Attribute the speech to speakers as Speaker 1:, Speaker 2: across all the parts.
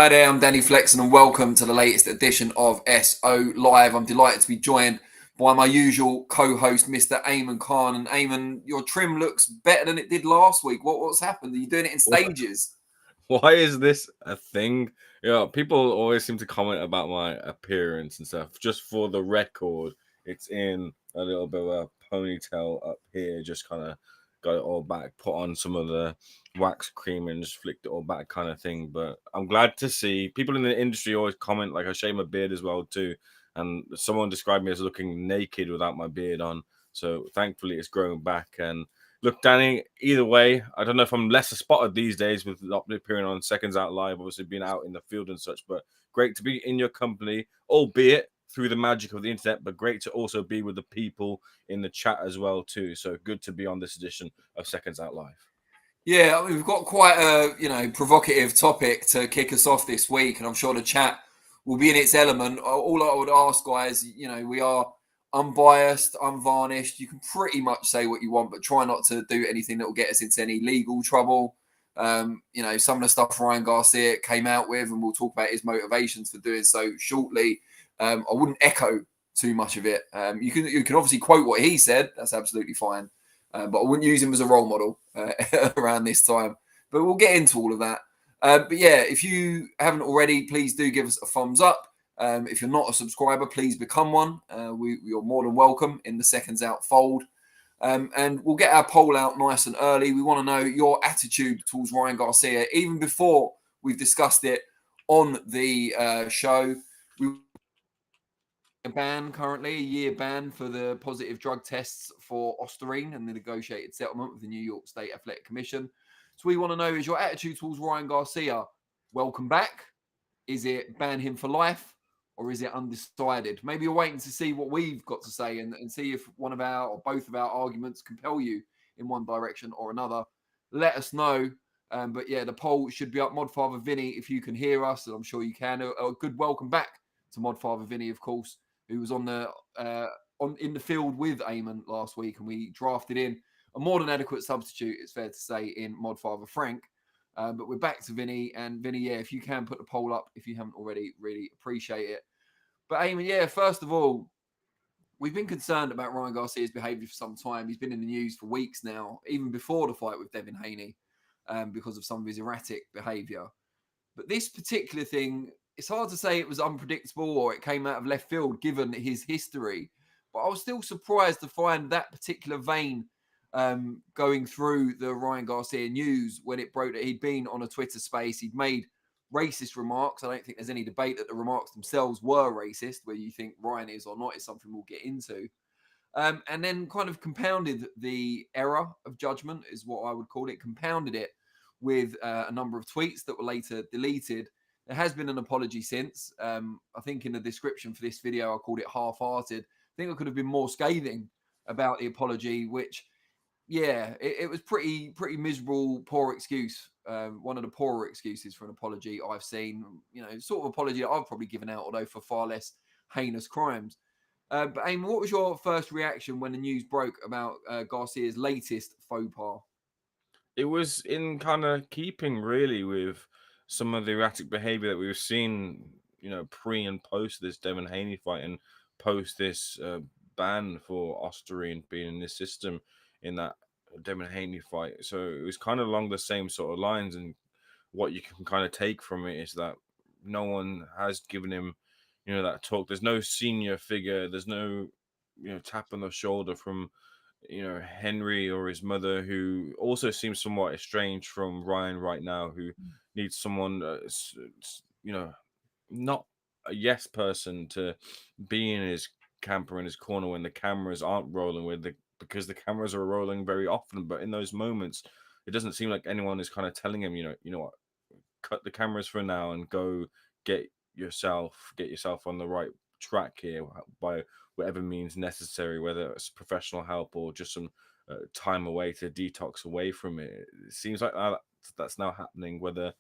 Speaker 1: Hi there, I'm Danny Flexen and welcome to the latest edition of SO Live. I'm delighted to be joined by my usual co-host, Mr. Ayman Khan. And Ayman, your trim looks better than it did last week. What's happened? Are you doing it in stages?
Speaker 2: Why is this a thing? People always seem to comment about my appearance and stuff. Just for the record, it's in a little bit of a ponytail up here, just kind of got it all back, put on some of the wax cream and just flicked it all back kind of thing. But I'm glad to see people in the industry always comment, like I shave my beard as well too. And someone described me as looking naked without my beard on. So thankfully it's growing back. And look, Danny, either way, I don't know if I'm lesser spotted these days with not appearing on SecondsOut Live, obviously being out in the field and such, but great to be in your company, albeit through the magic of the internet, but great to also be with the people in the chat as well too. So good to be on this edition of SecondsOut Live.
Speaker 1: Yeah, we've got quite a provocative topic to kick us off this week, and I'm sure the chat will be in its element. All I would ask, guys, we are unbiased, unvarnished. You can pretty much say what you want, but try not to do anything that will get us into any legal trouble. Some of the stuff Ryan Garcia came out with, and we'll talk about his motivations for doing so shortly. I wouldn't echo too much of it. You can obviously quote what he said. That's absolutely fine. But I wouldn't use him as a role model around this time. But we'll get into all of that. But yeah, if you haven't already, please do give us a thumbs up. If you're not a subscriber, please become one. You're more than welcome in the Seconds Out fold. And we'll get our poll out nice and early. We want to know your attitude towards Ryan Garcia, even before we've discussed it on the show. A ban currently, a year ban for the positive drug tests for Ostarine and the negotiated settlement with the New York State Athletic Commission. So we want to know, is your attitude towards Ryan Garcia welcome back? Is it ban him for life? Or is it undecided? Maybe you're waiting to see what we've got to say and see if one of our or both of our arguments compel you in one direction or another. Let us know. But yeah, the poll should be up. Modfather Vinny, if you can hear us, and I'm sure you can. A good welcome back to Modfather Vinny, of course, who was in the field with Ayman last week, and we drafted in a more than adequate substitute, it's fair to say, in Modfather Frank. But we're back to Vinny, and Vinny, yeah, if you can put the poll up, if you haven't already, really appreciate it. But Ayman, yeah, first of all, we've been concerned about Ryan Garcia's behaviour for some time. He's been in the news for weeks now, even before the fight with Devin Haney, because of some of his erratic behaviour. But this particular thing, it's hard to say it was unpredictable or it came out of left field given his history. But I was still surprised to find that particular vein going through the Ryan Garcia news when it broke that he'd been on a Twitter space. He'd made racist remarks. I don't think there's any debate that the remarks themselves were racist. Whether you think Ryan is or not is something we'll get into. And then kind of compounded the error of judgment, is what I would call it, compounded it with a number of tweets that were later deleted. There has been an apology since. I think in the description for this video, I called it half-hearted. I think I could have been more scathing about the apology, which, yeah, it was pretty miserable, poor excuse. One of the poorer excuses for an apology I've seen. Sort of apology that I've probably given out, although for far less heinous crimes. But Ayman, what was your first reaction when the news broke about Garcia's latest faux pas?
Speaker 2: It was in kind of keeping really with some of the erratic behavior that we've seen, pre and post this Devin Haney fight and post this ban for Ostarine being in this system in that Devin Haney fight. So it was kind of along the same sort of lines. And what you can kind of take from it is that no one has given him, that talk. There's no senior figure. There's no, tap on the shoulder from Henry or his mother, who also seems somewhat estranged from Ryan right now, who needs someone not a yes person to be in his camper in his corner when the cameras aren't rolling because the cameras are rolling very often, but in those moments it doesn't seem like anyone is kind of telling him, you know what, cut the cameras for now and go get yourself on the right track here by whatever means necessary, whether it's professional help or just some time away to detox away from it. It seems like that's now happening. Whether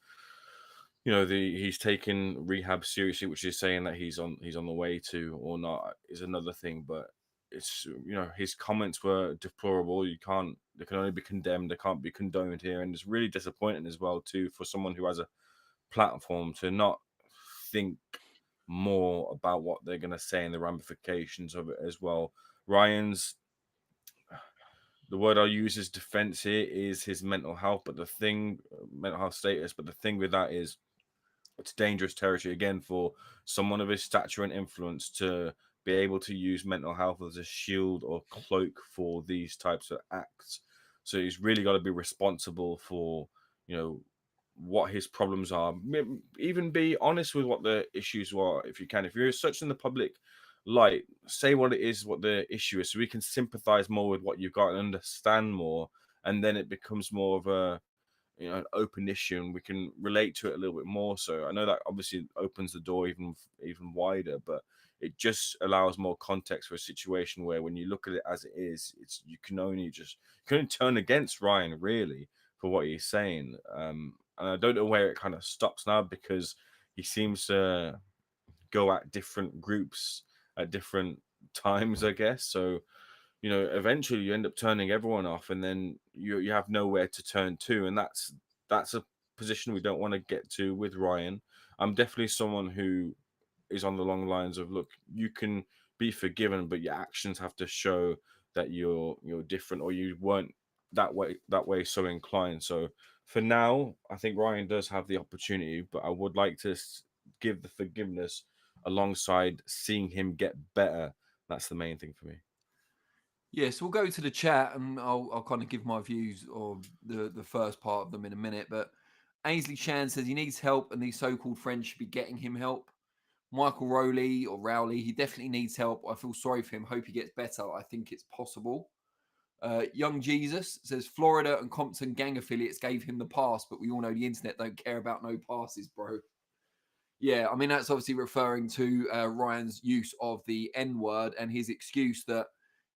Speaker 2: he's taking rehab seriously, which is saying that he's on the way to, or not, is another thing. But it's his comments were deplorable. They can only be condemned. They can't be condoned here, and it's really disappointing as well too for someone who has a platform to not think more about what they're going to say and the ramifications of it as well. Ryan's, the word I'll use as defense here is his mental health, but mental health status. But the thing with that is, it's dangerous territory again for someone of his stature and influence to be able to use mental health as a shield or cloak for these types of acts. So he's really got to be responsible for, what his problems are. Even be honest with what the issues are, if you can. If you're such in the public light, say what it is, what the issue is, so we can sympathize more with what you've got and understand more, and then it becomes more of a an open issue, and we can relate to it a little bit more. So I know that obviously opens the door even wider, but it just allows more context for a situation where, when you look at it as it is, you can only turn against Ryan really for what he's saying. And I don't know where it kind of stops now, because he seems to go at different groups at different times, I guess. So eventually you end up turning everyone off, and then you have nowhere to turn to, and that's a position we don't want to get to with Ryan. I'm definitely someone who is on the long lines of, look, you can be forgiven, but your actions have to show that you're different, or you weren't that way so inclined. So for now, I think Ryan does have the opportunity, but I would like to give the forgiveness alongside seeing him get better. That's the main thing for me.
Speaker 1: Yeah, so we'll go to the chat, and I'll kind of give my views of the first part of them in a minute. But Ainsley Shan says he needs help, and these so-called friends should be getting him help. Michael Rowley, he definitely needs help. I feel sorry for him. Hope he gets better. I think it's possible. Young Jesus says Florida and Compton gang affiliates gave him the pass, but we all know the internet don't care about no passes, bro. Yeah, I mean, that's obviously referring to Ryan's use of the N-word and his excuse that,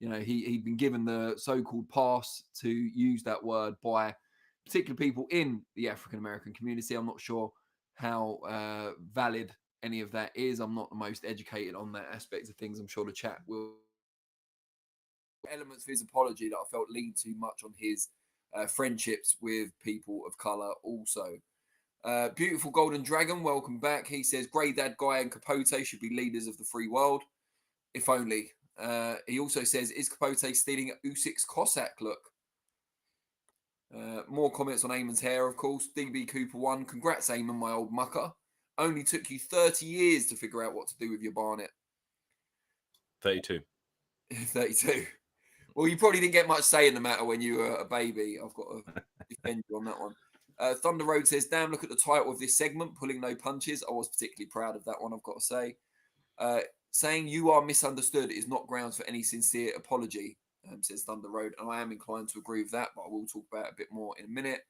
Speaker 1: he'd been given the so-called pass to use that word by particular people in the African-American community. I'm not sure how valid any of that is. I'm not the most educated on that aspect of things. I'm sure the chat will. Elements of his apology that I felt leaned too much on his friendships with people of color also. Beautiful Golden Dragon, welcome back. He says, Grey Dad Guy and Capote should be leaders of the free world. If only. He also says, is Capote stealing Usyk's Cossack look? More comments on Ayman's hair, of course. DB Cooper 1. Congrats, Ayman, my old mucker. Only took you 30 years to figure out what to do with your barnet.
Speaker 2: 32.
Speaker 1: 32. Well, you probably didn't get much say in the matter when you were a baby. I've got to defend you on that one. Thunder Road says, damn, look at the title of this segment, Pulling No Punches. I was particularly proud of that one, I've got to say. Saying you are misunderstood is not grounds for any sincere apology, says Thunder Road. And I am inclined to agree with that, but I will talk about it a bit more in a minute.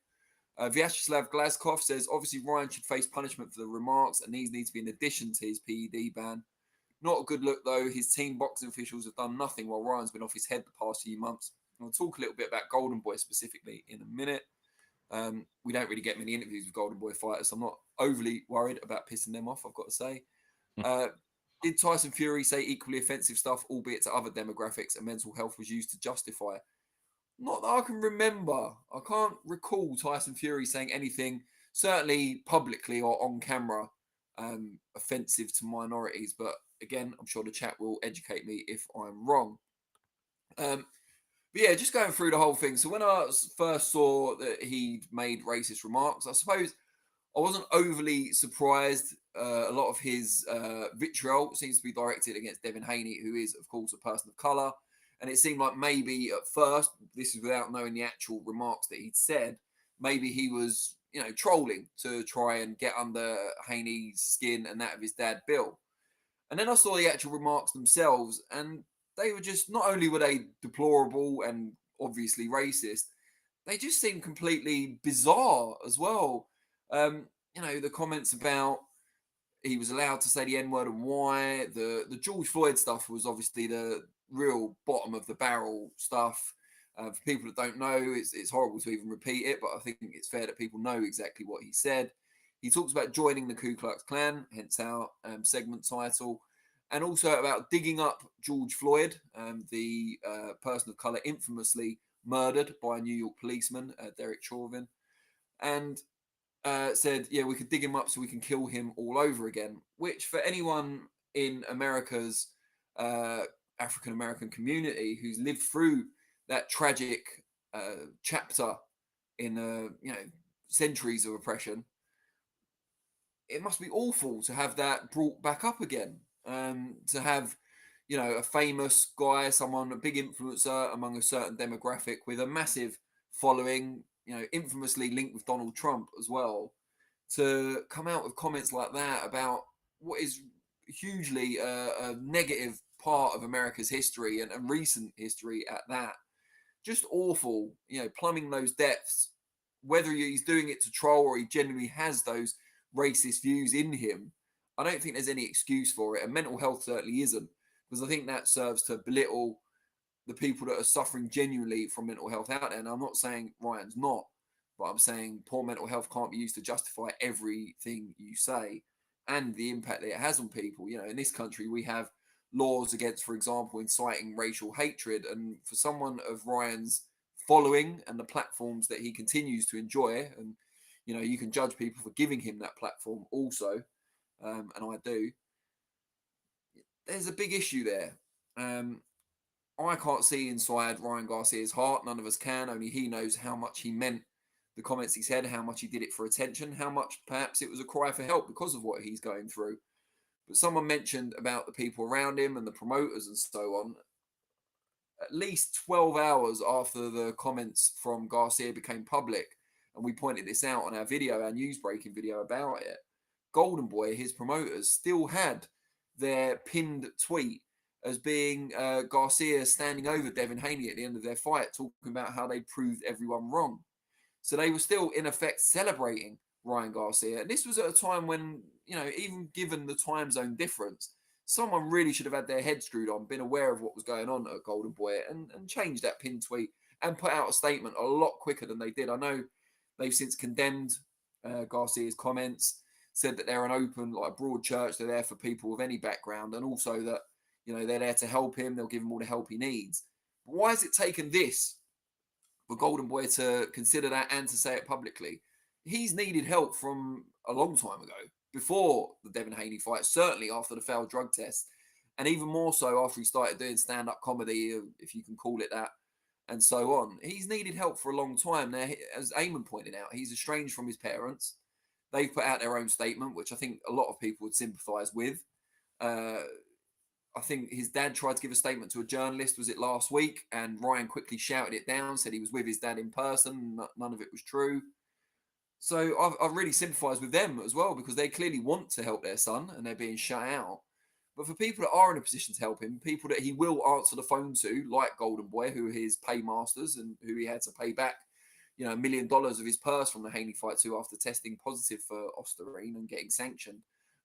Speaker 1: Vyacheslav Glazkov says, obviously Ryan should face punishment for the remarks, and these need to be in addition to his PED ban. Not a good look, though. His team boxing officials have done nothing while Ryan's been off his head the past few months. And we'll talk a little bit about Golden Boy specifically in a minute. We don't really get many interviews with Golden Boy fighters, so I'm not overly worried about pissing them off, I've got to say. Did Tyson Fury say equally offensive stuff, albeit to other demographics, and mental health was used to justify it? Not that I can remember. I can't recall Tyson Fury saying anything, certainly publicly or on camera, offensive to minorities. But again, I'm sure the chat will educate me if I'm wrong. But yeah, just going through the whole thing. So when I first saw that he'd made racist remarks, I suppose I wasn't overly surprised. A lot of his vitriol seems to be directed against Devin Haney, who is, of course, a person of colour. And it seemed like maybe at first, this is without knowing the actual remarks that he'd said, maybe he was, trolling to try and get under Haney's skin and that of his dad, Bill. And then I saw the actual remarks themselves, and they were just, not only were they deplorable and obviously racist, they just seemed completely bizarre as well. The comments about he was allowed to say the N-word and why. The George Floyd stuff was obviously the real bottom of the barrel stuff. For people that don't know, it's horrible to even repeat it, but I think it's fair that people know exactly what he said. He talks about joining the Ku Klux Klan, hence our segment title, and also about digging up George Floyd, the person of color infamously murdered by a New York policeman, Derek Chauvin. And said, yeah, we could dig him up so we can kill him all over again, which for anyone in America's African American community who's lived through that tragic chapter in centuries of oppression, it must be awful to have that brought back up again. To have, a famous guy, someone, a big influencer among a certain demographic with a massive following, infamously linked with Donald Trump as well, to come out with comments like that about what is hugely a negative part of America's history and recent history at that. Just awful, plumbing those depths, whether he's doing it to troll or he genuinely has those racist views in him. I don't think there's any excuse for it, and mental health certainly isn't, because I think that serves to belittle the people that are suffering genuinely from mental health out there. And I'm not saying Ryan's not, but I'm saying poor mental health can't be used to justify everything you say and the impact that it has on people. In this country, we have laws against, for example, inciting racial hatred. And for someone of Ryan's following and the platforms that he continues to enjoy, and you can judge people for giving him that platform also, and I do. There's a big issue there. I can't see inside Ryan Garcia's heart. None of us can. Only he knows how much he meant the comments he said, how much he did it for attention, how much perhaps it was a cry for help because of what he's going through. But someone mentioned about the people around him and the promoters and so on. At least 12 hours after the comments from Garcia became public, and we pointed this out on our video, our news breaking video about it, Golden Boy, his promoters, still had their pinned tweet as being Garcia standing over Devin Haney at the end of their fight, talking about how they proved everyone wrong. So they were still, in effect, celebrating Ryan Garcia. And this was at a time when, even given the time zone difference, someone really should have had their head screwed on, been aware of what was going on at Golden Boy, and changed that pinned tweet and put out a statement a lot quicker than they did. I know they've since condemned Garcia's comments, said that they're an open, broad church. They're there for people of any background, and also that, they're there to help him. They'll give him all the help he needs. But why has it taken this for Golden Boy to consider that and to say it publicly? He's needed help from a long time ago, before the Devin Haney fight, certainly after the failed drug test, and even more so after he started doing stand-up comedy, if you can call it that, and so on. He's needed help for a long time. Now, as Ayman pointed out, he's estranged from his parents. They've put out their own statement, which I think a lot of people would sympathise with. I think his dad tried to give a statement to a journalist, was it last week? And Ryan quickly shouted it down, said he was with his dad in person. None of it was true. So I've really sympathised with them as well, because they clearly want to help their son and they're being shut out. But for people that are in a position to help him, people that he will answer the phone to, like Golden Boy, who are his paymasters and who he had to pay back, $1 million of his purse from the Haney fight to after testing positive for Ostarine and getting sanctioned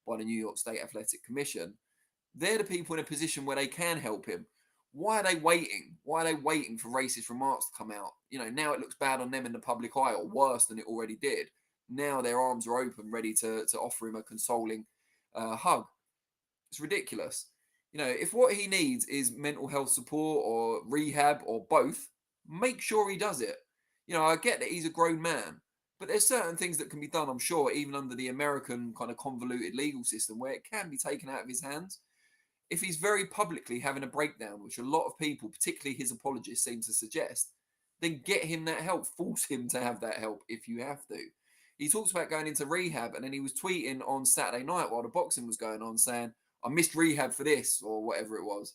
Speaker 1: by the New York State Athletic Commission, they're the people in a position where they can help him. Why are they waiting? Why are they waiting for racist remarks to come out? Now it looks bad on them in the public eye, or worse than it already did. Now their arms are open, ready to offer him a consoling hug. It's ridiculous. If what he needs is mental health support or rehab or both, make sure he does it. I get that he's a grown man, but there's certain things that can be done, I'm sure, even under the American kind of convoluted legal system, where it can be taken out of his hands. If he's very publicly having a breakdown, which a lot of people, particularly his apologists, seem to suggest, then get him that help. Force him to have that help if you have to. He talks about going into rehab, and then he was tweeting on Saturday night while the boxing was going on saying, I missed rehab for this, or whatever it was.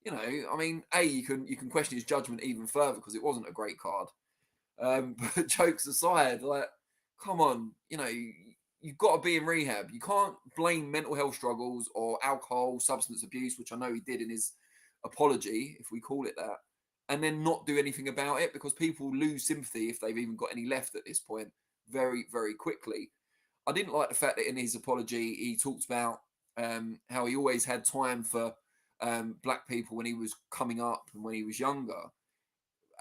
Speaker 1: You can question his judgment even further, because it wasn't a great card. But jokes aside, come on, you've got to be in rehab. You can't blame mental health struggles or alcohol, substance abuse, which I know he did in his apology, if we call it that, and then not do anything about it, because people lose sympathy, if they've even got any left at this point, very, very quickly. I didn't like the fact that in his apology, he talked about how he always had time for black people when he was coming up and when he was younger.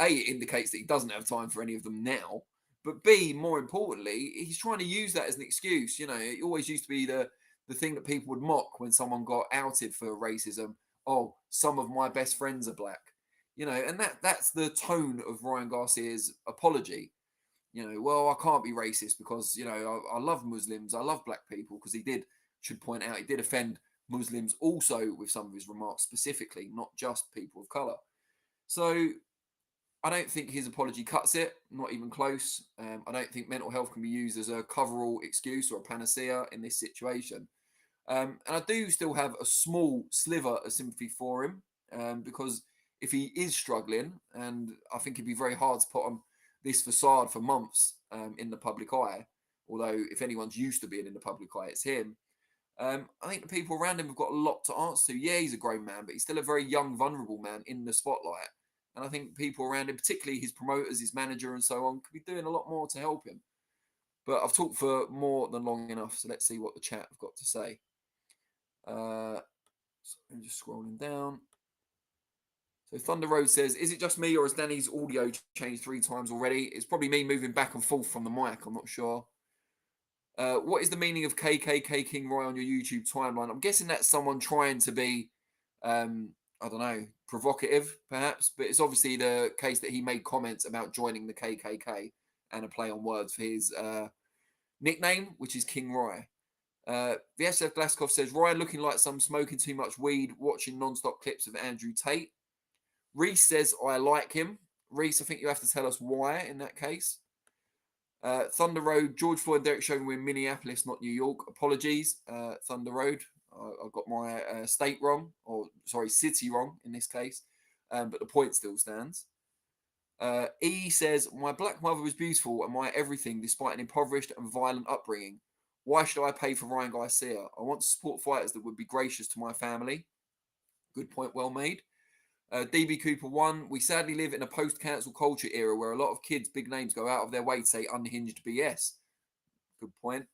Speaker 1: A, it indicates that he doesn't have time for any of them now. But B, more importantly, he's trying to use that as an excuse. It always used to be the thing that people would mock when someone got outed for racism. Oh, some of my best friends are black. And that's the tone of Ryan Garcia's apology. well, I can't be racist because, I love Muslims, I love black people, because should point out, he did offend Muslims also with some of his remarks specifically, not just people of colour. So I don't think his apology cuts it, not even close. I don't think mental health can be used as a coverall excuse or a panacea in this situation. And I do still have a small sliver of sympathy for him, because if he is struggling, and I think it'd be very hard to put on this facade for months in the public eye, although if anyone's used to being in the public eye, it's him. I think the people around him have got a lot to answer to. Yeah, he's a grown man, but he's still a very young, vulnerable man in the spotlight. And I think people around him, particularly his promoters, his manager, and so on, could be doing a lot more to help him. But I've talked for more than long enough, so let's see what the chat have got to say. So I'm just scrolling down. So Thunder Road says, is it just me or has Danny's audio changed 3 times already? It's probably me moving back and forth from the mic. I'm not sure. What is the meaning of KKK King Roy on your YouTube timeline? I'm guessing that's someone trying to be, I don't know, provocative perhaps, but it's obviously the case that he made comments about joining the KKK and a play on words for his nickname, which is King Roy. VSF Glaskov says, Ryan looking like some smoking too much weed, watching non-stop clips of Andrew Tate. Reese says, I like him. Reese, I think you have to tell us why in that case. Thunder Road, George Floyd, Derek Chauvin were in Minneapolis, not New York. Apologies, Thunder Road. I got my state wrong, or sorry, city wrong in this case, but the point still stands. E says, my black mother was beautiful and my everything despite an impoverished and violent upbringing. Why should I pay for Ryan Garcia? I want to support fighters that would be gracious to my family. Good point, well made. DB Cooper 1, we sadly live in a post-cancel culture era where a lot of kids, big names, go out of their way to say unhinged BS. Good point.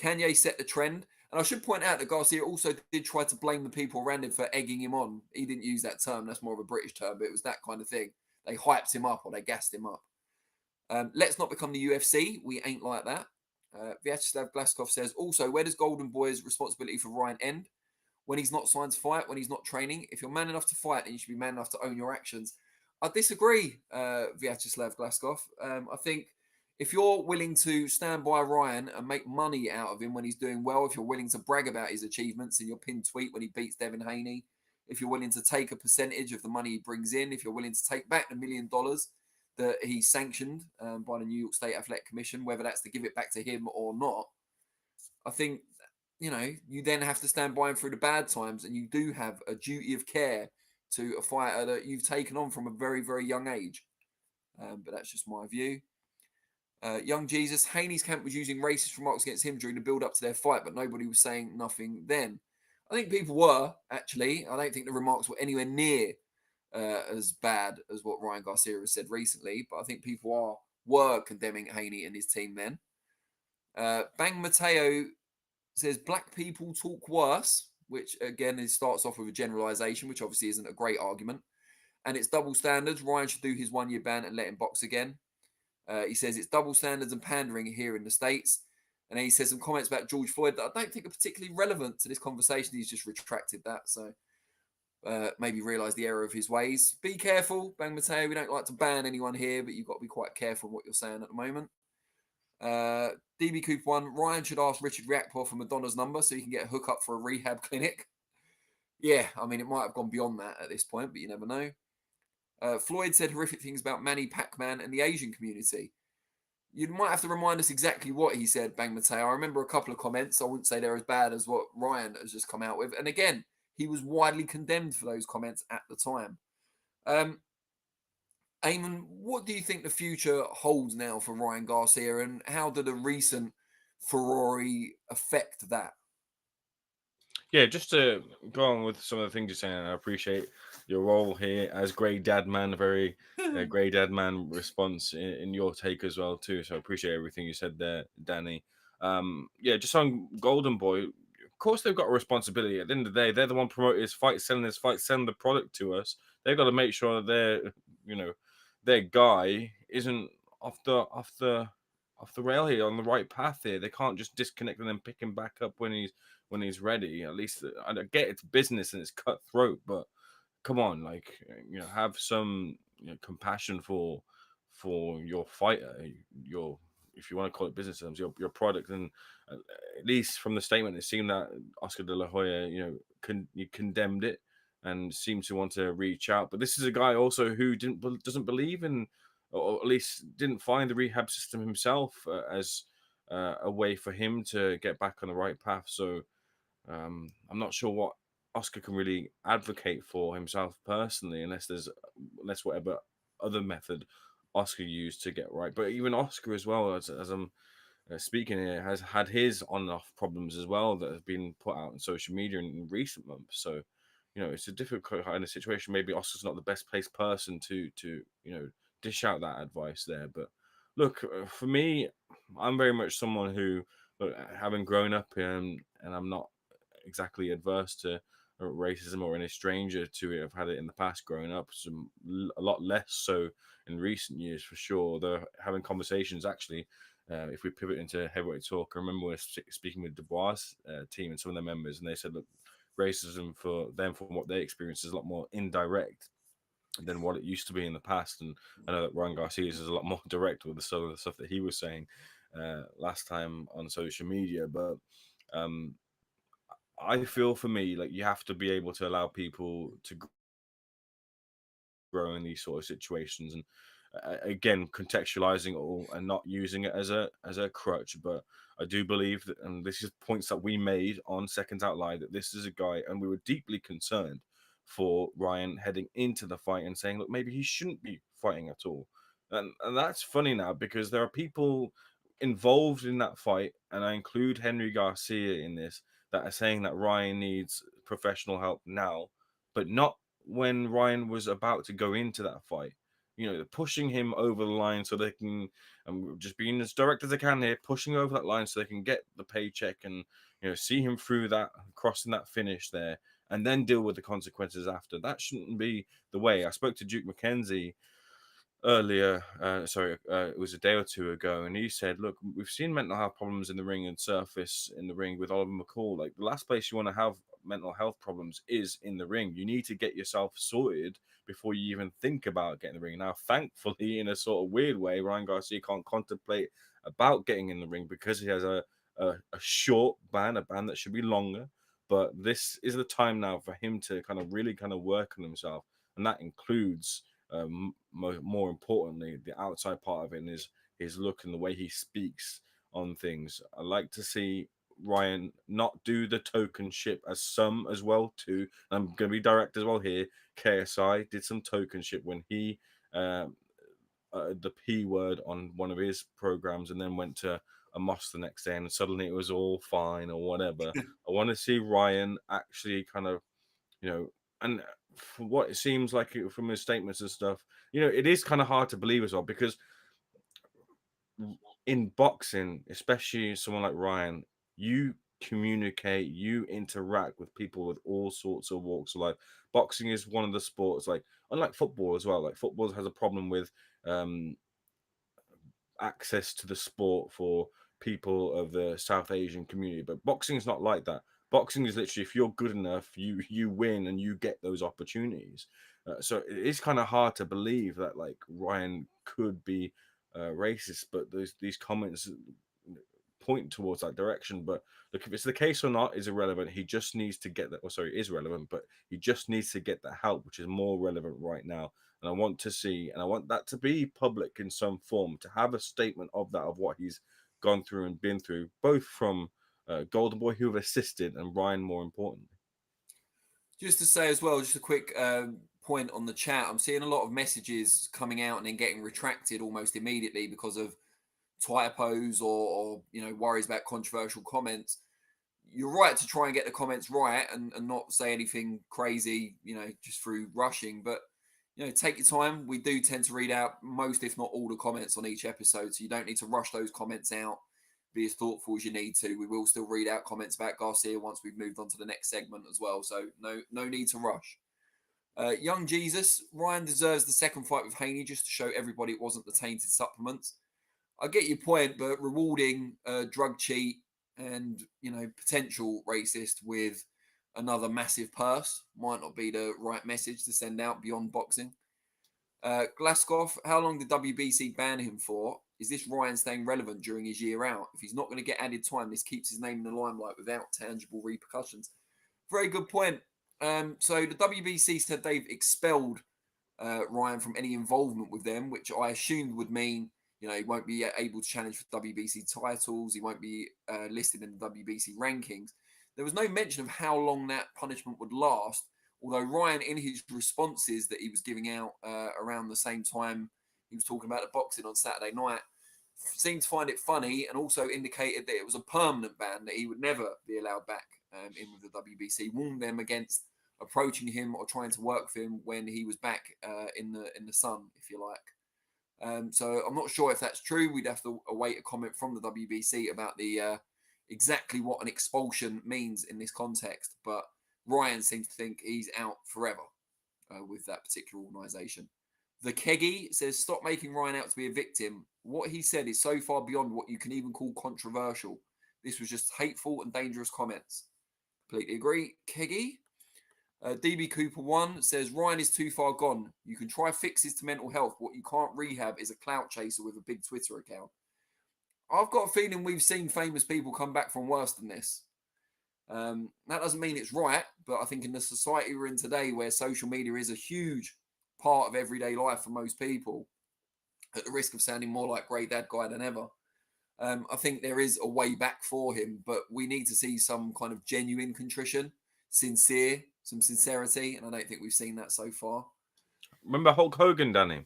Speaker 1: Kanye set the trend. And I should point out that Garcia also did try to blame the people around him for egging him on. He didn't use that term. That's more of a British term, but it was that kind of thing. They hyped him up or they gassed him up. Let's not become the UFC. We ain't like that. Vyacheslav Glaskov says, also, where does Golden Boy's responsibility for Ryan end? When he's not signed to fight, when he's not training. If you're man enough to fight, then you should be man enough to own your actions. I disagree, Vyacheslav Glaskov. I think if you're willing to stand by Ryan and make money out of him when he's doing well, if you're willing to brag about his achievements in your pinned tweet when he beats Devin Haney, if you're willing to take a percentage of the money he brings in, if you're willing to take back the $1 million that he's sanctioned by the New York State Athletic Commission, whether that's to give it back to him or not, I think, you then have to stand by him through the bad times, and you do have a duty of care to a fighter that you've taken on from a very, very young age. But that's just my view. Young Jesus, Haney's camp was using racist remarks against him during the build-up to their fight, but nobody was saying nothing then. I think people were, actually. I don't think the remarks were anywhere near as bad as what Ryan Garcia has said recently, but I think people were condemning Haney and his team then. Bang Mateo says black people talk worse, which again starts off with a generalization, which obviously isn't a great argument. And it's double standards. Ryan should do his 1-year ban and let him box again. He says it's double standards and pandering here in the States. And then he says some comments about George Floyd that I don't think are particularly relevant to this conversation. He's just retracted that. So maybe realise the error of his ways. Be careful, Bang Mateo. We don't like to ban anyone here, but you've got to be quite careful what you're saying at the moment. DB Coop 1, Ryan should ask Richard Riakporhe for Madonna's number so he can get a hookup for a rehab clinic. Yeah, I mean, it might have gone beyond that at this point, but you never know. Floyd said horrific things about Manny Pacman and the Asian community. You might have to remind us exactly what he said, Bang Mateo. I remember a couple of comments. I wouldn't say they're as bad as what Ryan has just come out with. And again, he was widely condemned for those comments at the time. Ayman, what do you think the future holds now for Ryan Garcia, and how did the recent Ferrari affect that?
Speaker 2: Yeah, just to go on with some of the things you're saying, I appreciate your role here as Grey Dad Man, a very Grey Dad Man response in your take as well too. So I appreciate everything you said there, Danny. Yeah, just on Golden Boy, of course they've got a responsibility. At the end of the day, they're the one promoting his fight, selling his fight, selling the product to us. They've got to make sure that their guy isn't off the rail here, on the right path here. They can't just disconnect and then pick him back up when he's ready. At least I get it's business and it's cutthroat, but come on, have some compassion for for your fighter, your, if you want to call it business terms, your product. And at least from the statement, it seemed that Oscar De La Hoya, you condemned it and seemed to want to reach out. But this is a guy also who doesn't believe in, or at least didn't find the rehab system himself as a way for him to get back on the right path. So I'm not sure what Oscar can really advocate for himself personally, unless whatever other method Oscar used to get right. But even Oscar as well, as I'm speaking here, has had his on and off problems as well that have been put out on social media in recent months. So it's a difficult kind of situation. Maybe Oscar's not the best placed person to dish out that advice there. But look, for me, I'm very much someone who, look, having grown up and I'm not exactly adverse to racism or any stranger to it. I've had it in the past growing up, a lot less so in recent years for sure. They're having conversations actually. If we pivot into heavyweight talk, I remember we were speaking with Dubois' team and some of their members, and they said, look, racism for them, from what they experience, is a lot more indirect than what it used to be in the past. And I know that Ryan Garcia is a lot more direct with some of the stuff that he was saying last time on social media. But I feel, for me, like, you have to be able to allow people to grow in these sort of situations, and again, contextualizing it all and not using it as a crutch. But I do believe that, and this is points that we made on Seconds Out Live, that this is a guy, and we were deeply concerned for Ryan heading into the fight and saying, look, maybe he shouldn't be fighting at all. And that's funny now, because there are people involved in that fight, and I include Henry Garcia in this, that are saying that Ryan needs professional help now, but not when Ryan was about to go into that fight. Pushing him over the line so they can, and just being as direct as I can here, pushing over that line so they can get the paycheck and see him through that, crossing that finish there, and then deal with the consequences after. That shouldn't be the way. I spoke to Duke McKenzie earlier, it was a day or two ago, and he said, look, we've seen mental health problems in the ring and surface in the ring with Oliver McCall. Like, the last place you want to have mental health problems is in the ring. You need to get yourself sorted before you even think about getting in the ring. Now, thankfully, in a sort of weird way, Ryan Garcia can't contemplate about getting in the ring because he has a short ban, a ban that should be longer. But this is the time now for him to kind of really kind of work on himself, and that includes more importantly, the outside part of it, and his look and the way he speaks on things. I like to see Ryan not do the token ship as some as well too. I'm going to be direct as well here. KSI did some token ship when he the P word on one of his programs, and then went to a mosque the next day, and suddenly it was all fine or whatever. I want to see Ryan actually kind of, and from what it seems like from his statements and stuff, it is kind of hard to believe as well, because in boxing, especially someone like Ryan, you communicate, you interact with people with all sorts of walks of life. Boxing is one of the sports, like, unlike football as well. Like, football has a problem with access to the sport for people of the South Asian community, but boxing is not like that. Boxing is literally, if you're good enough, you win and you get those opportunities. So it is kind of hard to believe that, like, Ryan could be racist, but these comments point towards that direction. But look, if it's the case or not is irrelevant. He just needs to get that. Or sorry, is relevant, but he just needs to get that help, which is more relevant right now. And I want to see, and I want that to be public in some form, to have a statement of that, of what he's gone through and been through, both from Golden Boy, who have assisted, and Ryan, more importantly.
Speaker 1: Just to say as well, just a quick point on the chat. I'm seeing a lot of messages coming out and then getting retracted almost immediately because of typos or worries about controversial comments. You're right to try and get the comments right and not say anything crazy, just through rushing. But take your time. We do tend to read out most, if not all, the comments on each episode, so you don't need to rush those comments out. Be as thoughtful as you need to. We will still read out comments about Garcia once we've moved on to the next segment as well. So no need to rush. Young Jesus, Ryan deserves the second fight with Haney just to show everybody it wasn't the tainted supplements. I get your point, but rewarding a drug cheat and potential racist with another massive purse might not be the right message to send out beyond boxing. Glaskov, how long did WBC ban him for? Is this Ryan staying relevant during his year out? If he's not going to get added time, this keeps his name in the limelight without tangible repercussions. Very good point. So the WBC said they've expelled Ryan from any involvement with them, which I assumed would mean, you know, he won't be able to challenge for WBC titles. He won't be listed in the WBC rankings. There was no mention of how long that punishment would last. Although Ryan, in his responses that he was giving out around the same time he was talking about the boxing on Saturday night, seemed to find it funny and also indicated that it was a permanent ban, that he would never be allowed back in with the WBC. Warned them against approaching him or trying to work with him when he was back in the sun, if you like. So I'm not sure if that's true. We'd have to await a comment from the WBC about the exactly what an expulsion means in this context. But Ryan seems to think he's out forever with that particular organisation. The Keggy says, stop making Ryan out to be a victim. What he said is so far beyond what you can even call controversial. This was just hateful and dangerous comments. Completely agree. Keggy. DB Cooper 1 says, Ryan is too far gone. You can try fixes to mental health. What you can't rehab is a clout chaser with a big Twitter account. I've got a feeling we've seen famous people come back from worse than this. That doesn't mean it's right, but I think in the society we're in today, where social media is a huge part of everyday life for most people, at the risk of sounding more like Grey Dad Guy than ever, I think there is a way back for him, but we need to see some kind of genuine contrition, some sincerity, and I don't think we've seen that so far.
Speaker 2: Remember Hulk Hogan, Danny?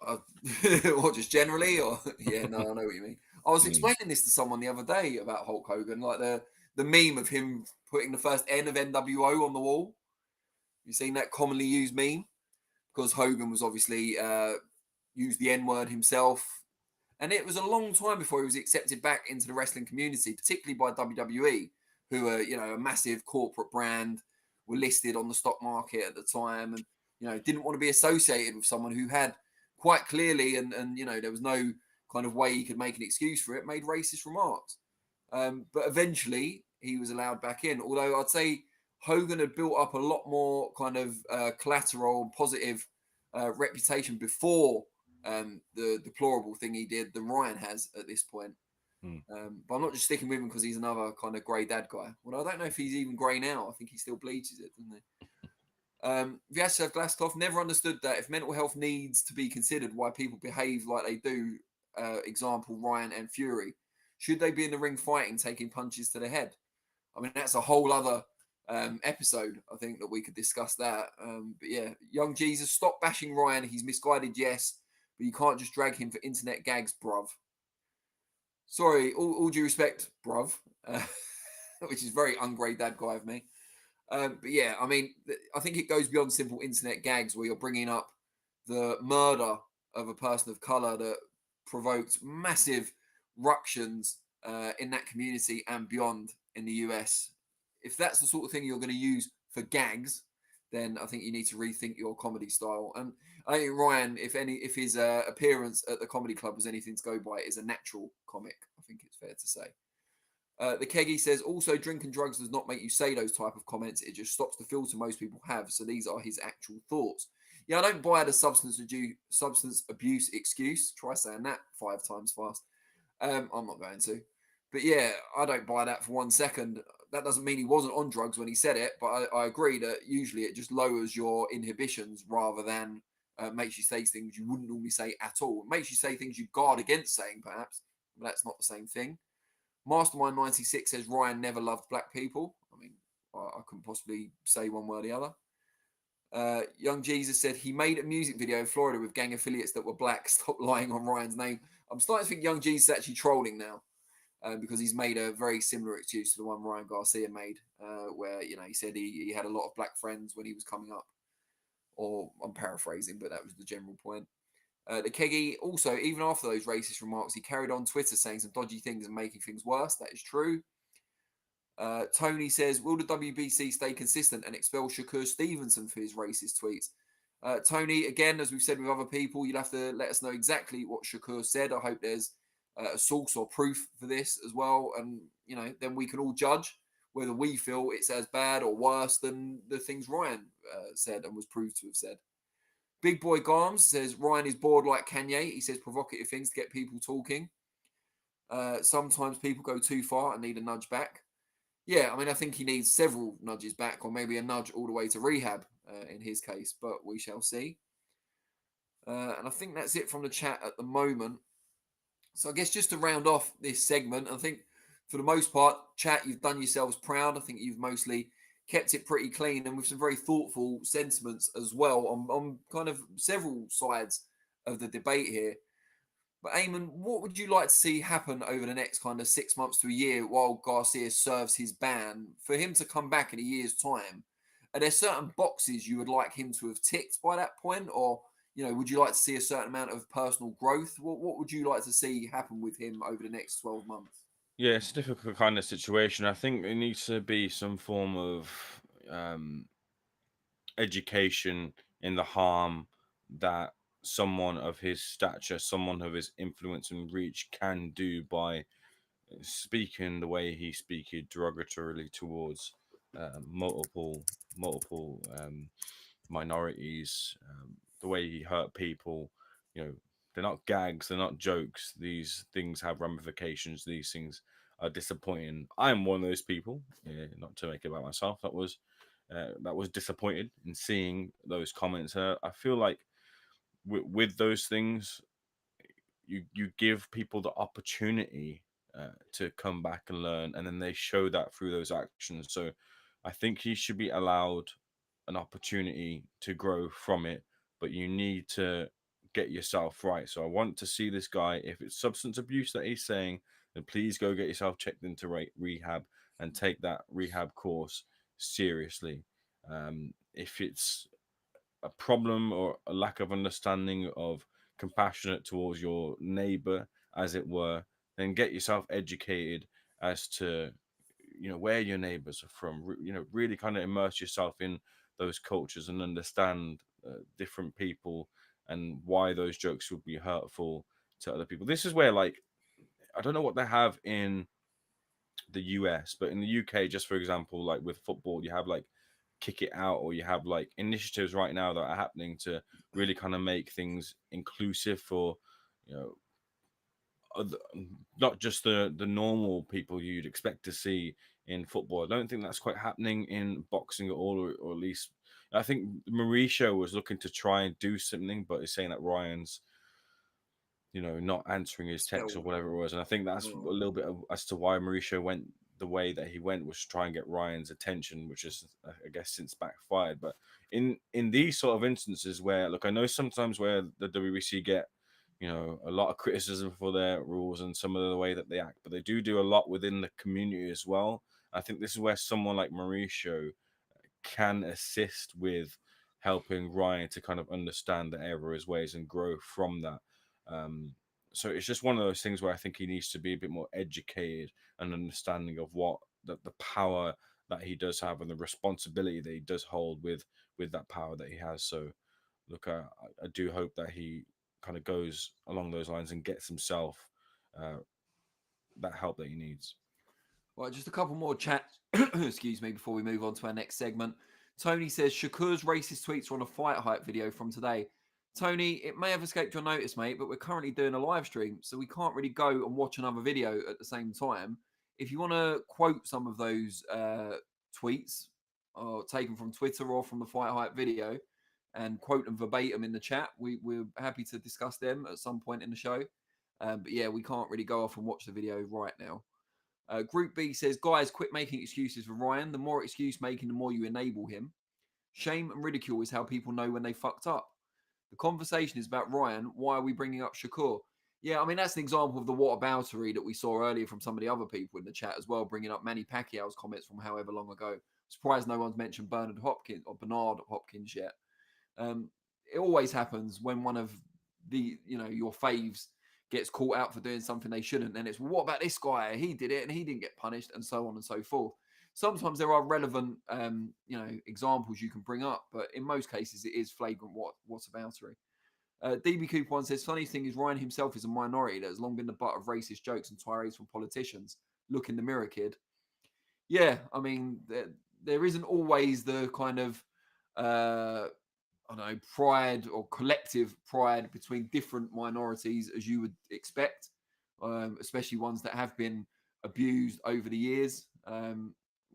Speaker 1: Or just generally, or yeah, no, I know what you mean. I was explaining this to someone the other day about Hulk Hogan, like the meme of him putting the first N of NWO on the wall. You've seen that commonly used meme? Because Hogan was obviously used the N-word himself. And it was a long time before he was accepted back into the wrestling community, particularly by WWE, who are, you know, a massive corporate brand, were listed on the stock market at the time, and, you know, didn't want to be associated with someone who had quite clearly, and you know, there was no kind of way he could make an excuse for it, made racist remarks. But eventually he was allowed back in. Although I'd say Hogan had built up a lot more kind of collateral, positive reputation before the deplorable thing he did than Ryan has at this point. But I'm not just sticking with him because he's another kind of grey dad guy. Well, I don't know if he's even grey now. I think he still bleaches it, doesn't he? Vyacheslav Glaskov never understood that if mental health needs to be considered, why people behave like they do, example, Ryan and Fury. Should they be in the ring fighting, taking punches to the head? I mean, that's a whole other episode, I think, that we could discuss that. But yeah, Young Jesus, stop bashing Ryan. He's misguided, yes, but you can't just drag him for internet gags, bruv. Sorry, all due respect, bruv, which is very ungrade dad guy of me. But yeah, I mean, I think it goes beyond simple internet gags where you're bringing up the murder of a person of color that provoked massive ructions in that community and beyond in the US. If that's the sort of thing you're going to use for gags, then I think you need to rethink your comedy style. And I think Ryan, if his appearance at the comedy club was anything to go by, is a natural comic. I think it's fair to say. The Keggy says, also, drinking drugs does not make you say those type of comments. It just stops the filter most people have. So these are his actual thoughts. Yeah, I don't buy the substance abuse excuse. Try saying that 5 times fast. I'm not going to. But yeah, I don't buy that for 1 second. That doesn't mean he wasn't on drugs when he said it. But I agree that usually it just lowers your inhibitions rather than makes you say things you wouldn't normally say at all. It makes you say things you guard against saying, perhaps. But that's not the same thing. Mastermind 96 says Ryan never loved black people. I mean, I couldn't possibly say one way or the other. Young Jesus said he made a music video in Florida with gang affiliates that were black. Stop lying on Ryan's name. I'm starting to think Young Jesus is actually trolling now because he's made a very similar excuse to the one Ryan Garcia made, where, you know, he said he had a lot of black friends when he was coming up. Or I'm paraphrasing, but that was the general point. The Keggy also, even after those racist remarks, he carried on Twitter saying some dodgy things and making things worse. That is true. Tony says, will the WBC stay consistent and expel Shakur Stevenson for his racist tweets? Tony, again, as we've said with other people, you'll have to let us know exactly what Shakur said. I hope there's a source or proof for this as well. And, you know, then we can all judge whether we feel it's as bad or worse than the things Ryan said and was proved to have said. Big Boy Garms says Ryan is bored like Kanye. He says provocative things to get people talking. Sometimes people go too far and need a nudge back. Yeah, I mean, I think he needs several nudges back, or maybe a nudge all the way to rehab in his case, but we shall see. And I think that's it from the chat at the moment. So I guess just to round off this segment, I think for the most part, chat, you've done yourselves proud. I think you've mostly kept it pretty clean and with some very thoughtful sentiments as well on kind of several sides of the debate here. But Eamon, what would you like to see happen over the next kind of 6 months to a year while Garcia serves his ban for him to come back in a year's time? Are there certain boxes you would like him to have ticked by that point, or would you like to see a certain amount of personal growth? What would you like to see happen with him over the next 12 months?
Speaker 2: Yeah, it's a difficult kind of situation. I think it needs to be some form of education in the harm that someone of his stature, someone of his influence and reach can do by speaking the way he speaking derogatorily towards multiple minorities, the way he hurt people. They're not gags, they're not jokes. These things have ramifications. These things are disappointing. I'm one of those people. Not to make it about myself. That was disappointed in seeing those comments. I feel like with those things, you give people the opportunity to come back and learn, and then they show that through those actions. So I think he should be allowed an opportunity to grow from it, but you need to get yourself right. So I want to see this guy, if it's substance abuse that he's saying, then please go get yourself checked into rehab and take that rehab course seriously. If it's a problem or a lack of understanding of compassionate towards your neighbor, as it were, then get yourself educated as to where your neighbors are from. Really kind of immerse yourself in those cultures and understand different people and why those jokes would be hurtful to other people. This is where, like, I don't know what they have in the US, but in the UK, just for example, like with football, you have like kick it out, or you have like initiatives right now that are happening to really kind of make things inclusive for you know not just the normal people you'd expect to see in football. I don't think that's quite happening in boxing at all, or at least I think Mauricio was looking to try and do something, but is saying that Ryan's not answering his text or
Speaker 1: Still,
Speaker 2: whatever it was. And I think that's a
Speaker 1: mm,
Speaker 2: little bit as to why Mauricio went the way that he went, was to try and get Ryan's attention, which is, I guess, since backfired. But in these sort of instances where, look, I know sometimes where the WBC get, a lot of criticism for their rules and some of the way that they act, but they do a lot within the community as well. I think this is where someone like Mauricio can assist with helping Ryan to kind of understand the error of his ways and grow from that. Um, so it's just one of those things where I think he needs to be a bit more educated and understanding of what the power that he does have and the responsibility that he does hold with that power that he has. So look, I do hope that he kind of goes along those lines and gets himself uh, that help that he needs.
Speaker 1: Right, just a couple more chats, excuse me, before we move on to our next segment. Tony says Shakur's racist tweets are on a fight hype video from today. Tony, it may have escaped your notice, mate, but we're currently doing a live stream, so we can't really go and watch another video at the same time. If you want to quote some of those tweets, or taken from Twitter or from the fight hype video, and quote them verbatim in the chat, we're happy to discuss them at some point in the show. But yeah, we can't really go off and watch the video right now. Group B says, guys, quit making excuses for Ryan. The more excuse making, the more you enable him. Shame and ridicule is how people know when they fucked up. The conversation is about Ryan. Why are we bringing up Shakur? Yeah, I mean, that's an example of the whataboutery that we saw earlier from some of the other people in the chat as well, bringing up Manny Pacquiao's comments from however long ago. Surprised no one's mentioned Bernard Hopkins or Bernard Hopkins yet. It always happens when one of your faves gets caught out for doing something they shouldn't. Then it's, well, what about this guy? He did it and he didn't get punished, and so on and so forth. Sometimes there are relevant, examples you can bring up, but in most cases it is flagrant whataboutery. DB Cooper one says, funny thing is Ryan himself is a minority that has long been the butt of racist jokes and tirades from politicians. Look in the mirror, kid. Yeah, I mean, there isn't always the kind of I don't know, pride or collective pride between different minorities, as you would expect, especially ones that have been abused over the years.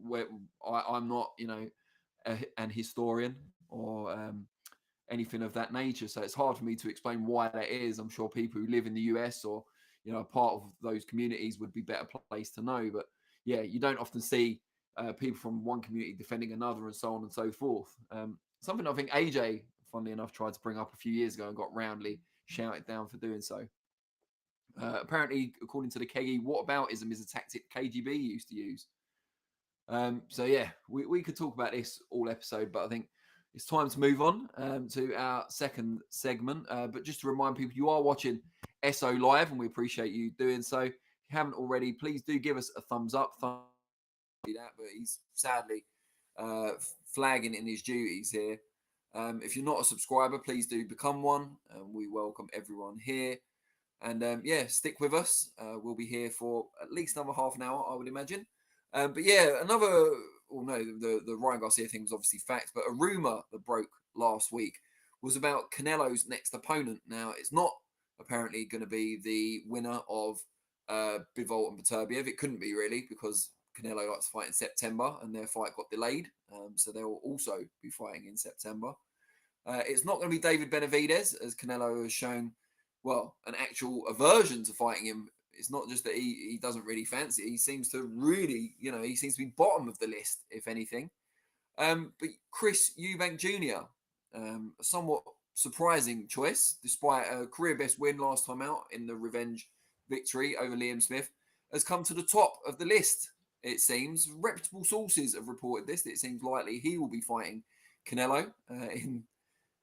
Speaker 1: Where I'm not, an historian or anything of that nature, so it's hard for me to explain why that is. I'm sure people who live in the US or part of those communities would be better placed to know. But yeah, you don't often see people from one community defending another and so on and so forth. Something I think AJ, funnily enough, tried to bring up a few years ago and got roundly shouted down for doing so. Apparently, according to the KE, whataboutism is a tactic KGB used to use. So yeah, we could talk about this all episode, but I think it's time to move on to our second segment. But just to remind people, you are watching SO Live, and we appreciate you doing so. If you haven't already, please do give us a thumbs up. That, but he's sadly flagging in his duties here. If you're not a subscriber, please do become one. We welcome everyone here. And yeah, stick with us. We'll be here for at least another half an hour, I would imagine. But yeah, the Ryan Garcia thing was obviously fact, but a rumour that broke last week was about Canelo's next opponent. Now, it's not apparently going to be the winner of Bivol and Beterbiev. It couldn't be really, because Canelo likes to fight in September and their fight got delayed. So they will also be fighting in September. It's not going to be David Benavidez, as Canelo has shown, well, an actual aversion to fighting him. It's not just that he doesn't really fancy it. He seems to really, he seems to be bottom of the list, if anything. But Chris Eubank Jr., a somewhat surprising choice, despite a career best win last time out in the revenge victory over Liam Smith, has come to the top of the list, it seems. Reputable sources have reported this. It seems likely he will be fighting Canelo in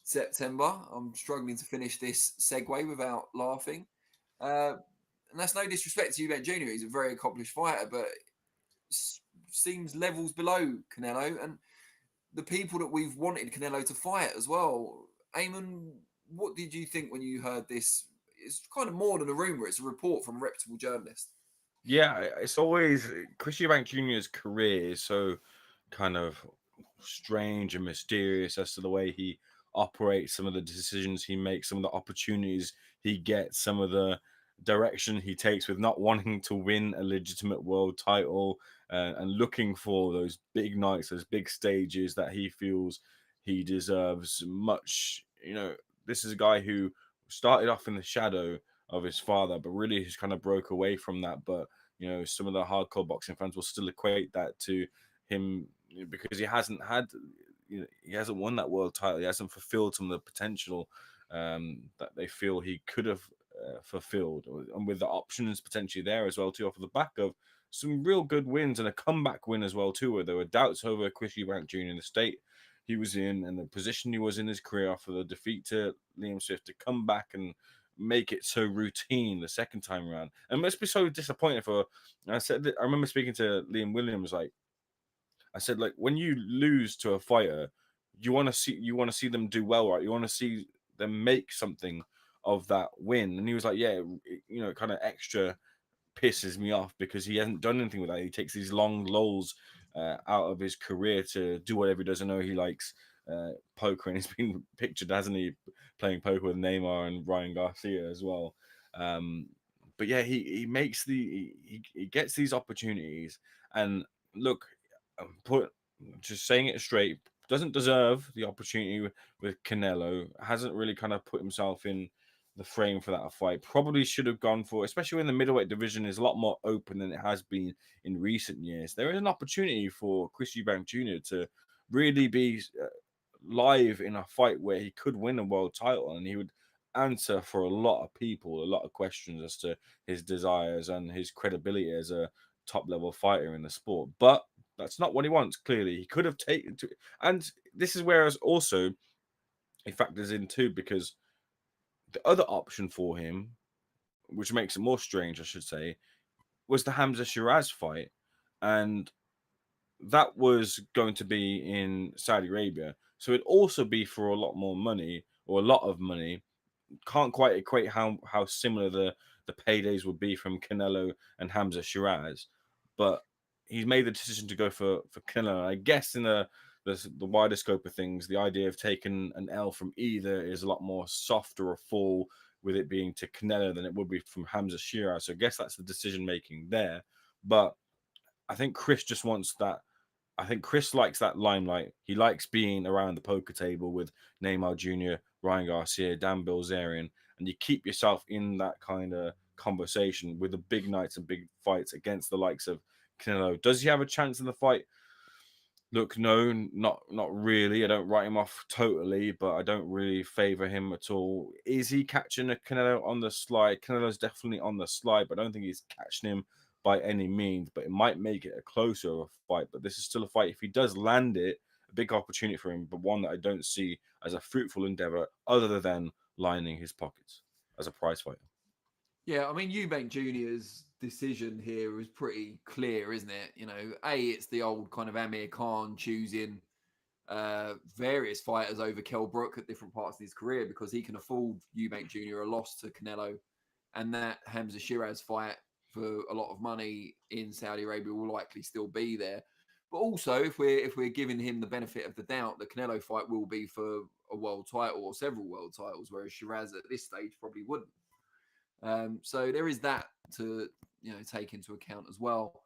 Speaker 1: September. I'm struggling to finish this segue without laughing. And that's no disrespect to Eubank Jr. He's a very accomplished fighter, but seems levels below Canelo and the people that we've wanted Canelo to fight as well. Ayman, what did you think when you heard this? It's kind of more than a rumor. It's a report from a reputable journalist.
Speaker 2: Yeah, it's always Chris Eubank Jr.'s career is so kind of strange and mysterious as to the way he operates, some of the decisions he makes, some of the opportunities he gets, some of the direction he takes with not wanting to win a legitimate world title and looking for those big nights, those big stages that he feels he deserves much. This is a guy who started off in the shadow of his father, but really has kind of broke away from that. But some of the hardcore boxing fans will still equate that to him because he hasn't won that world title. He hasn't fulfilled some of the potential that they feel he could have fulfilled, and with the options potentially there as well too, off of the back of some real good wins and a comeback win as well too, where there were doubts over Chris Eubank Jr. in the state he was in and the position he was in his career after the defeat to Liam Swift, to come back and make it so routine the second time around. And it must be so disappointing for. I remember speaking to Liam Williams, I said, when you lose to a fighter, you want to see them do well, right? You want to see them make something of that win. And he was like, yeah, it kind of extra pisses me off because he hasn't done anything with that. He takes these long lulls out of his career to do whatever he does. I know he likes poker, and he's been pictured, hasn't he, playing poker with Neymar and Ryan Garcia as well. But yeah, he makes he gets these opportunities, and look, just saying it straight, doesn't deserve the opportunity with Canelo. Hasn't really kind of put himself in the frame for that fight. Probably should have gone for, especially when the middleweight division is a lot more open than it has been in recent years. There is an opportunity for Chris Eubank Jr. to really be live in a fight where he could win a world title, and he would answer for a lot of people, a lot of questions as to his desires and his credibility as a top level fighter in the sport. But that's not what he wants. Clearly, he could have taken to, and this is where also it factors in too, because the other option for him, which makes it more strange, I should say, was the Hamza Shiraz fight, and that was going to be in Saudi Arabia. So it'd also be for a lot more money, or a lot of money. Can't quite equate how similar the paydays would be from Canelo and Hamza Shiraz, but he's made the decision to go for Canelo. I guess in the the wider scope of things, the idea of taking an L from either is a lot more softer a fall with it being to Canelo than it would be from Hamza Shiraz. So I guess that's the decision making there. But I think Chris just wants that. I think Chris likes that limelight. He likes being around the poker table with Neymar Jr., Ryan Garcia, Dan Bilzerian, and you keep yourself in that kind of conversation with the big nights and big fights against the likes of Canelo. Does he have a chance in the fight? Look, no, not really. I don't write him off totally, but I don't really favor him at all. Is he catching a Canelo on the slide? Canelo's definitely on the slide, but I don't think he's catching him by any means. But it might make it a closer fight. But this is still a fight. If he does land it, a big opportunity for him, but one that I don't see as a fruitful endeavor other than lining his pockets as a prize fighter.
Speaker 1: Yeah, I mean, Eubank Jr.'s decision here is pretty clear, isn't it? You know, it's the old kind of Amir Khan choosing various fighters over Kell Brook at different parts of his career because he can afford Eubank Jr. a loss to Canelo, and that Hamza Shiraz fight for a lot of money in Saudi Arabia will likely still be there. But also, if we're giving him the benefit of the doubt, the Canelo fight will be for a world title or several world titles, whereas Shiraz at this stage probably wouldn't. So there is that to take into account as well.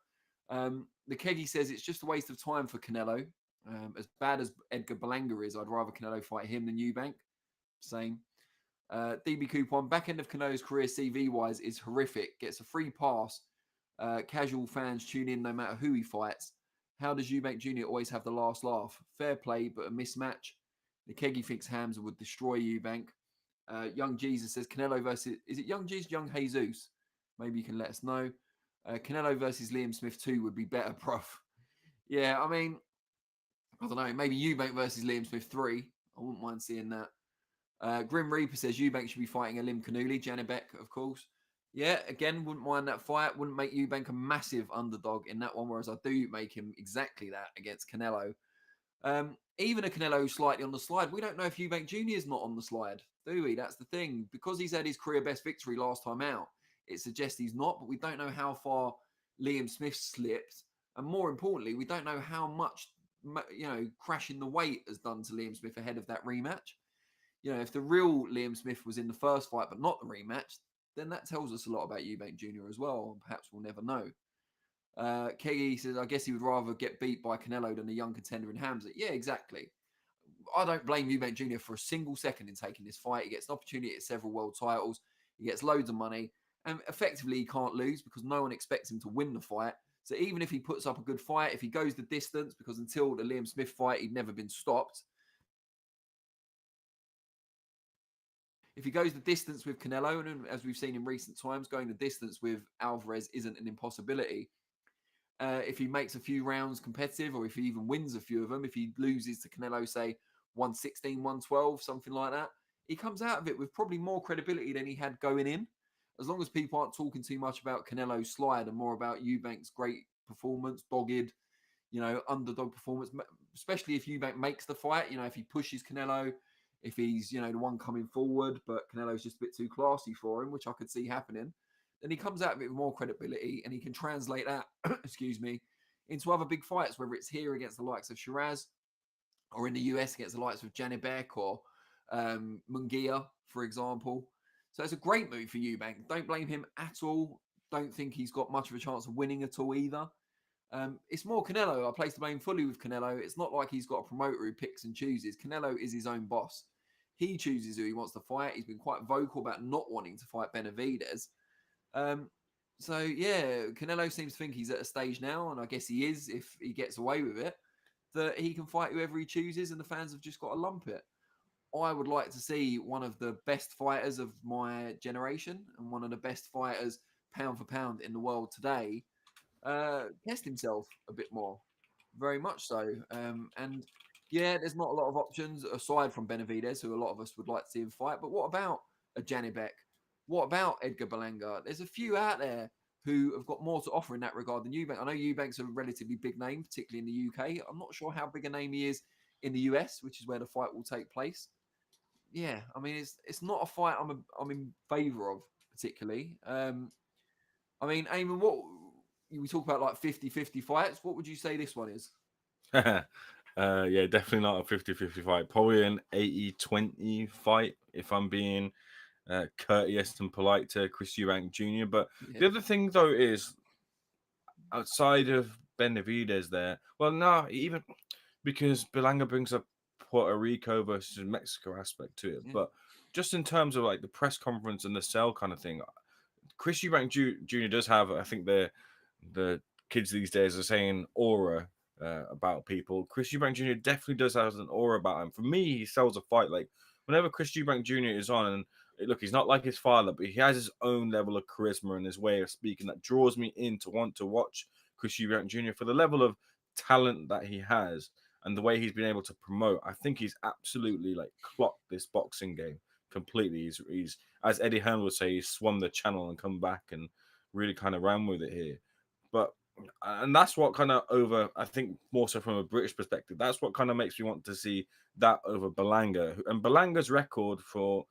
Speaker 1: The Keggy says it's just a waste of time for Canelo. As bad as Edgar Berlanga is, I'd rather Canelo fight him than Eubank. Same. DB Coupon, back end of Canelo's career CV wise is horrific. Gets a free pass. Casual fans tune in no matter who he fights. How does Eubank Jr. always have the last laugh? Fair play, but a mismatch. The Keggy thinks Hamza would destroy Eubank. Young Jesus says Canelo versus, is it Young Jesus, Young Jesus? Maybe you can let us know. Canelo versus Liam Smith 2 would be better, prof. Yeah, I mean, I don't know. Maybe Eubank versus Liam Smith 3. I wouldn't mind seeing that. Grim Reaper says Eubank should be fighting Alim Kanuli. Janibek, of course. Yeah, again, wouldn't mind that fight. Wouldn't make Eubank a massive underdog in that one, whereas I do make him exactly that against Canelo. Even a Canelo slightly on the slide, we don't know if Eubank Jr. is not on the slide, do we? That's the thing. Because he's had his career best victory last time out, it suggests he's not, but we don't know how far Liam Smith slipped. And more importantly, we don't know how much, crashing the weight has done to Liam Smith ahead of that rematch. If the real Liam Smith was in the first fight, but not the rematch, then that tells us a lot about Eubank Jr. as well. Perhaps we'll never know. Keggy says, I guess he would rather get beat by Canelo than a young contender in Hamza. Yeah, exactly. I don't blame Eubank Jr. for a single second in taking this fight. He gets an opportunity at several world titles. He gets loads of money. And effectively, he can't lose because no one expects him to win the fight. So even if he puts up a good fight, if he goes the distance, because until the Liam Smith fight, he'd never been stopped. If he goes the distance with Canelo, and as we've seen in recent times, going the distance with Alvarez isn't an impossibility. If he makes a few rounds competitive, or if he even wins a few of them, if he loses to Canelo, say 116, 112, something like that, he comes out of it with probably more credibility than he had going in. As long as people aren't talking too much about Canelo's slide and more about Eubank's great performance, dogged, underdog performance, especially if Eubank makes the fight, if he pushes Canelo, if he's, the one coming forward, but Canelo's just a bit too classy for him, which I could see happening. Then he comes out of it with more credibility and he can translate that, into other big fights, whether it's here against the likes of Shiraz or in the US against the likes of Janibek or Munguia, for example. So it's a great move for Eubank. Don't blame him at all. Don't think he's got much of a chance of winning at all either. It's more Canelo. I place the blame fully with Canelo. It's not like he's got a promoter who picks and chooses. Canelo is his own boss. He chooses who he wants to fight. He's been quite vocal about not wanting to fight Benavidez. So yeah, Canelo seems to think he's at a stage now, and I guess he is if he gets away with it, that he can fight whoever he chooses, and the fans have just got to lump it. I would like to see one of the best fighters of my generation and one of the best fighters pound for pound in the world today test himself a bit more, very much so. And yeah, there's not a lot of options aside from Benavidez, who a lot of us would like to see him fight. But what about a Janibek? What about Edgar Berlanga? There's a few out there who have got more to offer in that regard than Eubank. I know Eubank's a relatively big name, particularly in the UK. I'm not sure how big a name he is in the US, which is where the fight will take place. Yeah, I mean, it's not a fight I'm in favour of particularly. I mean, Ayman, we talk about like 50-50 fights. What would you say this one is?
Speaker 2: Yeah, definitely not a 50-50 fight. Probably an 80-20 fight, if I'm being courteous and polite to Chris Eubank Jr. But
Speaker 1: Yeah,
Speaker 2: the other thing, though, is outside of Benavidez there, well, no, even because Belanga brings up Puerto Rico versus Mexico aspect to it.
Speaker 1: yeah,
Speaker 2: But just in terms of like the press conference and the cell kind of thing, Chris Eubank Jr. does have, I think the kids these days are saying aura about people. Chris Eubank Jr. definitely does have an aura about him. For me, he sells a fight. Like whenever Chris Eubank Jr. is on, and look, he's not like his father, but he has his own level of charisma and his way of speaking that draws me in to want to watch Chris Eubank Jr. for the level of talent that he has and the way he's been able to promote. I think he's absolutely like clocked this boxing game completely. He's as Eddie Hearn would say, he's swum the channel and come back and really kind of ran with it here. But and that's what kind of over, I think, more so from a British perspective, that's what kind of makes me want to see that over Belanga. And Belanga's record for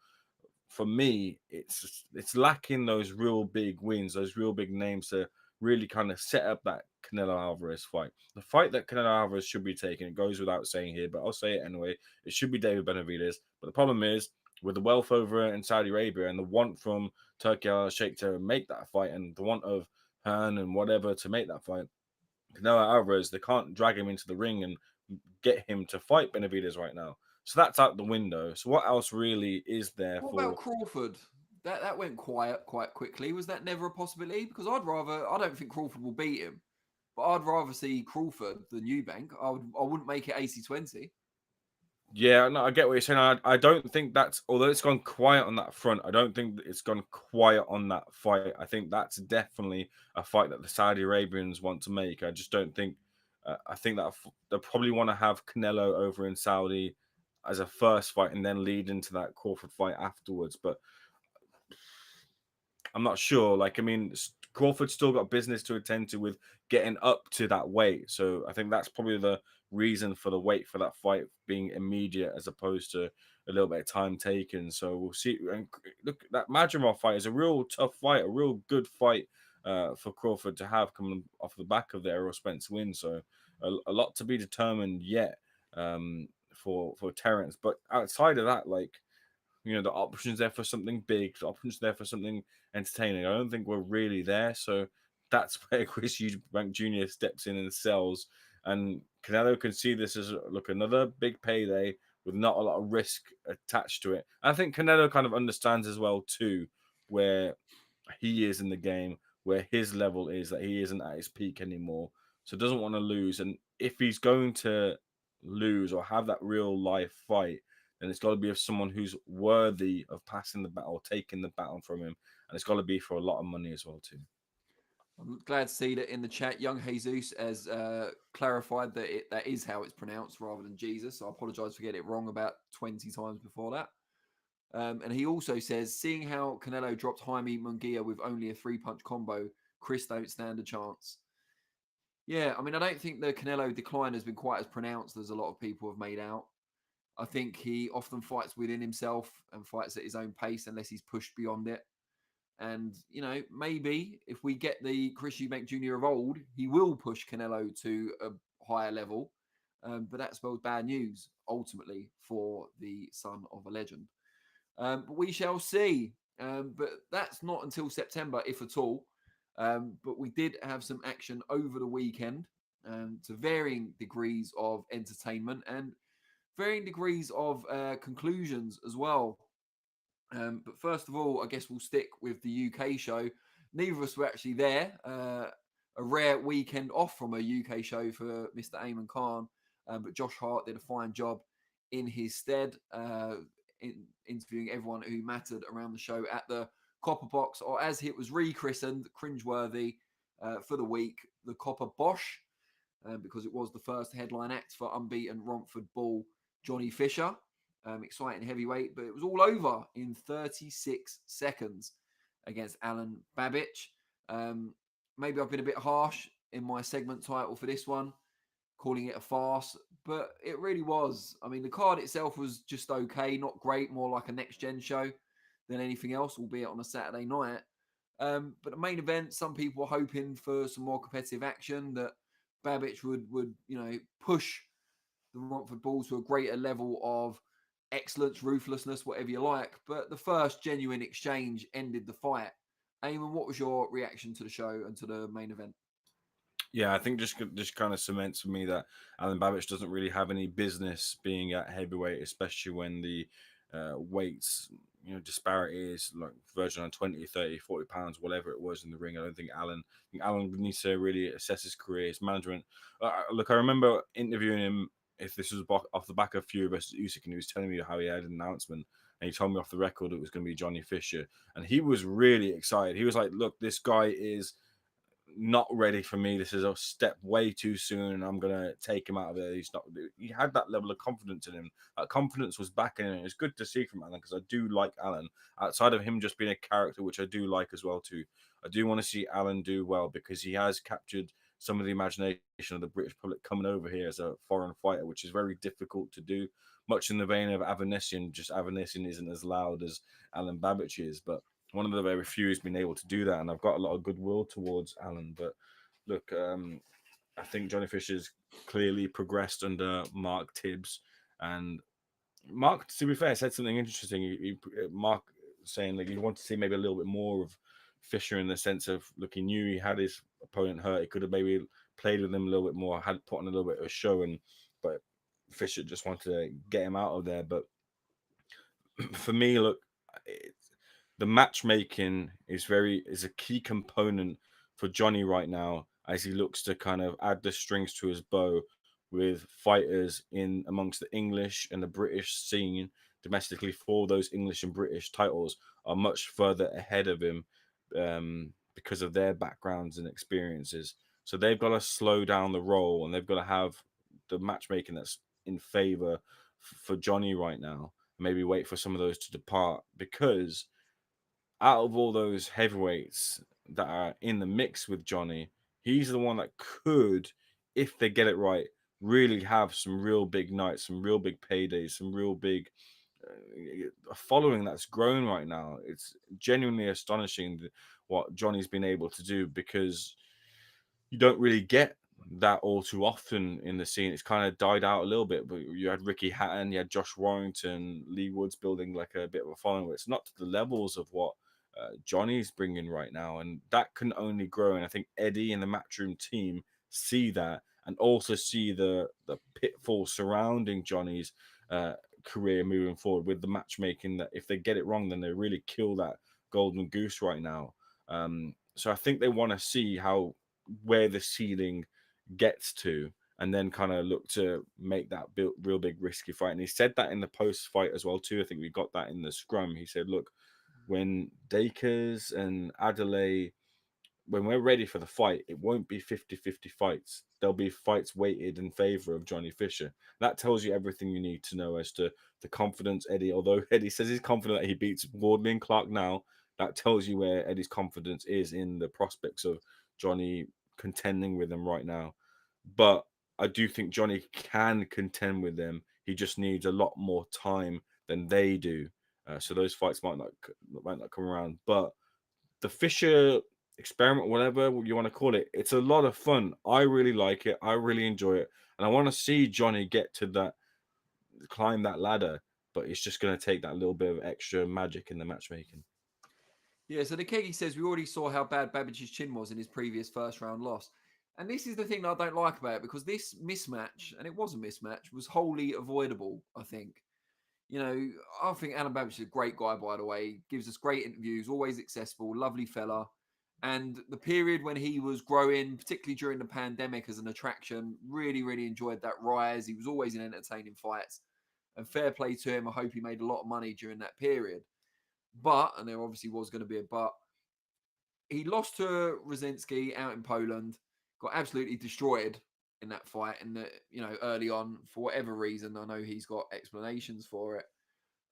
Speaker 2: me, it's lacking those real big wins, those real big names to really kind of set up that Canelo Alvarez fight. The fight that Canelo Alvarez should be taking, it goes without saying here, but I'll say it anyway. It should be David Benavidez. But the problem is, with the wealth over in Saudi Arabia and the want from Turkey Al Sheikh to make that fight, and the want of Hearn and whatever to make that fight, Canelo Alvarez, they can't drag him into the ring and get him to fight Benavidez right now. So that's out the window. So what else really is there
Speaker 1: what about
Speaker 2: for?
Speaker 1: Crawford? That went quiet quite quickly. Was that never a possibility? Because I don't think Crawford will beat him, but I'd rather see Crawford than Eubank. I wouldn't make it 80-20.
Speaker 2: Yeah, no, I get what you're saying. I don't think that's, although it's gone quiet on that front, I don't think that it's gone quiet on that fight. I think that's definitely a fight that the Saudi Arabians want to make. I just don't think, I think that they probably want to have Canelo over in Saudi as a first fight and then lead into that Crawford fight afterwards. But I'm not sure. Like, I mean, Crawford's still got business to attend to with getting up to that weight. So I think that's probably the reason for the wait for that fight being immediate as opposed to a little bit of time taken. So we'll see. And look, that Madrimov fight is a real tough fight, a real good fight for Crawford to have coming off the back of the Errol Spence win. So a lot to be determined yet for Terrence. But outside of that, like, you know, the options there for something big, the options there for something entertaining. I don't think we're really there. So that's where Chris Eubank Jr. steps in and sells. And Canelo can see this as look another big payday with not a lot of risk attached to it. I think Canelo kind of understands as well too where he is in the game, where his level is, that he isn't at his peak anymore. So doesn't want to lose. And if he's going to lose or have that real life fight, then it's got to be of someone who's worthy of passing the battle, taking the baton from him, and it's got to be for a lot of money as well too.
Speaker 1: I'm glad to see that in the chat, Young Jesus has clarified that that is how it's pronounced rather than Jesus. So I apologise for getting it wrong about 20 times before that. And he also says, seeing how Canelo dropped Jaime Munguia with only a 3-punch combo, Chris don't stand a chance. Yeah, I mean, I don't think the Canelo decline has been quite as pronounced as a lot of people have made out. I think he often fights within himself and fights at his own pace unless he's pushed beyond it. And, you know, maybe if we get the Chris Eubank Jr. of old, he will push Canelo to a higher level. But that spells bad news, ultimately, for the son of a legend. But we shall see. But that's not until September, if at all. But we did have some action over the weekend to varying degrees of entertainment and varying degrees of conclusions as well. But first of all, I guess we'll stick with the UK show. Neither of us were actually there. A rare weekend off from a UK show for Mr. Ayman Khan. But Josh Hart did a fine job in his stead, interviewing everyone who mattered around the show at the Copper Box, or as it was rechristened, cringeworthy for the week, the Copper Bosch, because it was the first headline act for unbeaten Romford Bull Johnny Fisher. Exciting heavyweight, but it was all over in 36 seconds against Alen Babic. Maybe I've been a bit harsh in my segment title for this one, calling it a farce, but it really was. I mean, the card itself was just okay, not great, more like a next-gen show than anything else, albeit on a Saturday night. But the main event, some people were hoping for some more competitive action, that Babic would push the Romford Bulls to a greater level of excellence, ruthlessness, whatever you like. But the first genuine exchange ended the fight. Ayman, what was your reaction to the show and to the main event?
Speaker 2: Yeah, I think just kind of cements for me that Alen Babic doesn't really have any business being at heavyweight, especially when the weights, disparity is like verging on 20, 30, 40 pounds, whatever it was in the ring. I don't think Alan needs to really assess his career, his management. Look, I remember interviewing him, if this was off the back of Fury versus Usyk, and he was telling me how he had an announcement, and he told me off the record it was going to be Johnny Fisher, and he was really excited. He was like, "Look, this guy is not ready for me. This is a step way too soon, and I'm gonna take him out of there." He's not. He had that level of confidence in him. That confidence was back in him. It's good to see from Alan, because I do like Alan. Outside of him just being a character, which I do like as well too, I do want to see Alan do well, because he has captured some of the imagination of the British public coming over here as a foreign fighter, which is very difficult to do. Much in the vein of Avanesian, just Avanesian isn't as loud as Alen Babic is, but one of the very few who's been able to do that, and I've got a lot of goodwill towards Alan. But look, I think Johnny Fisher's clearly progressed under Mark Tibbs, and Mark, to be fair, said something interesting. Mark saying that he wanted to see maybe a little bit more of Fisher, in the sense of, look, he knew he had his opponent hurt. He could have maybe played with him a little bit more, had put on a little bit of a show, but Fisher just wanted to get him out of there. But for me, look, the matchmaking is a key component for Johnny right now, as he looks to kind of add the strings to his bow with fighters in amongst the English and the British scene domestically. For those English and British titles are much further ahead of him, because of their backgrounds and experiences. So they've got to slow down the roll, and they've got to have the matchmaking that's in favor for Johnny right now. Maybe wait for some of those to depart, because out of all those heavyweights that are in the mix with Johnny, he's the one that could, if they get it right, really have some real big nights, some real big paydays, some real big following that's grown right now. It's genuinely astonishing what Johnny's been able to do, because you don't really get that all too often in the scene. It's kind of died out a little bit, but you had Ricky Hatton, you had Josh Warrington, Lee Woods building like a bit of a following, but it's not to the levels of what Johnny's bringing right now, and that can only grow. And I think Eddie and the Matchroom team see that, and also see the pitfall surrounding Johnny's career moving forward with the matchmaking. That if they get it wrong, then they really kill that golden goose right now. So I think they want to see where the ceiling gets to, and then kind of look to make that real big risky fight. And he said that in the post fight as well too. I think we got that in the scrum. He said, "Look, when Dakers and Adelaide, when we're ready for the fight, it won't be 50-50 fights. There'll be fights weighted in favor of Johnny Fisher." That tells you everything you need to know as to the confidence Eddie, although Eddie says he's confident that he beats Wardley and Clark now, that tells you where Eddie's confidence is in the prospects of Johnny contending with him right now. But I do think Johnny can contend with them. He just needs a lot more time than they do. So those fights might not come around. But the Fisher experiment, whatever you want to call it, it's a lot of fun. I really like it. I really enjoy it, and I want to see Johnny get to that, climb that ladder. But it's just going to take that little bit of extra magic in the matchmaking.
Speaker 1: Yeah, so the Keggy says we already saw how bad Babic's chin was in his previous first round loss. And this is the thing that I don't like about it, because this mismatch, and it was a mismatch, was wholly avoidable, I think. I think Alen Babic is a great guy, by the way. Gives us great interviews, always accessible, lovely fella. And the period when he was growing, particularly during the pandemic as an attraction, really, really enjoyed that rise. He was always in entertaining fights. And fair play to him. I hope he made a lot of money during that period. But, and there obviously was going to be a but, he lost to Rosinski out in Poland, got absolutely destroyed in that fight. And early on, for whatever reason, I know he's got explanations for it.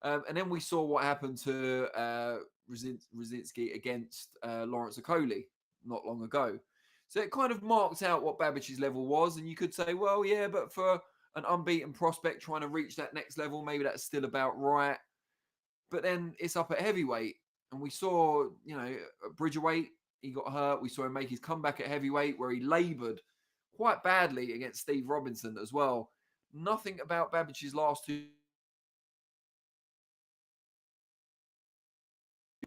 Speaker 1: And then we saw what happened to Rosinski against Lawrence Okoli not long ago. So it kind of marked out what Babic's level was. And you could say, well, yeah, but for an unbeaten prospect trying to reach that next level, maybe that's still about right. But then it's up at heavyweight. And we saw, at Bridgerweight, he got hurt. We saw him make his comeback at heavyweight, where he laboured quite badly against Steve Robinson as well. Nothing about Babic's last two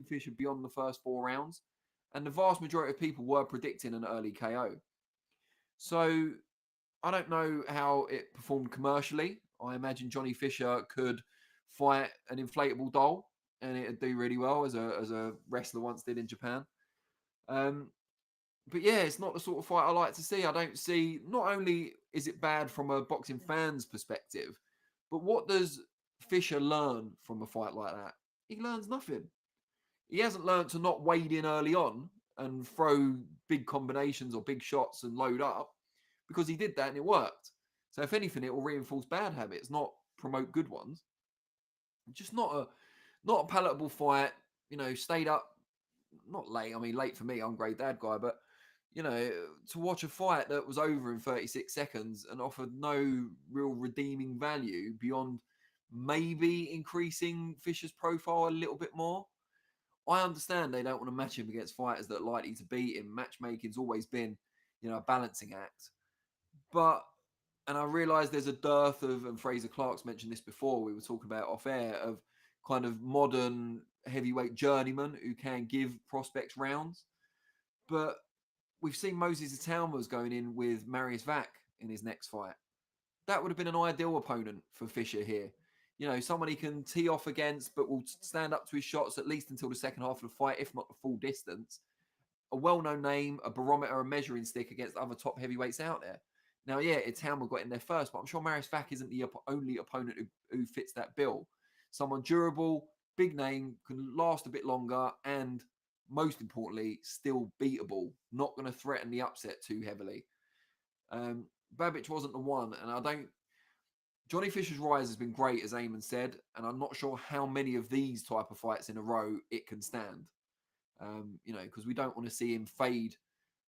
Speaker 1: Fisher beyond the first 4 rounds, and the vast majority of people were predicting an early KO. So I don't know how it performed commercially. I imagine Johnny Fisher could fight an inflatable doll, and it'd do really well as a wrestler once did in Japan. But yeah, it's not the sort of fight I like to see. I don't see. Not only is it bad from a boxing fan's perspective, but what does Fisher learn from a fight like that? He learns nothing. He hasn't learned to not wade in early on and throw big combinations or big shots and load up, because he did that and it worked. So if anything, it will reinforce bad habits, not promote good ones. Just not a palatable fight. Stayed up not late. I mean, late for me. I'm a great dad guy, but to watch a fight that was over in 36 seconds and offered no real redeeming value beyond maybe increasing Fisher's profile a little bit more. I understand they don't want to match him against fighters that are likely to beat him. Matchmaking's always been, a balancing act. But, and I realise there's a dearth of, and Fraser Clark's mentioned this before, we were talking about off air, of kind of modern heavyweight journeymen who can give prospects rounds. But we've seen Moses Itaumba's going in with Marius Vac in his next fight. That would have been an ideal opponent for Fisher here. Someone he can tee off against, but will stand up to his shots at least until the second half of the fight, if not the full distance. A well-known name, a barometer, a measuring stick against other top heavyweights out there. Now, yeah, Itaumba got in there first, but I'm sure Marius Vac isn't the only opponent who fits that bill. Someone durable, big name, can last a bit longer, and most importantly, still beatable. Not going to threaten the upset too heavily. Babic wasn't the one, and I don't. Johnny Fisher's rise has been great, as Ayman said, and I'm not sure how many of these type of fights in a row it can stand. Because we don't want to see him fade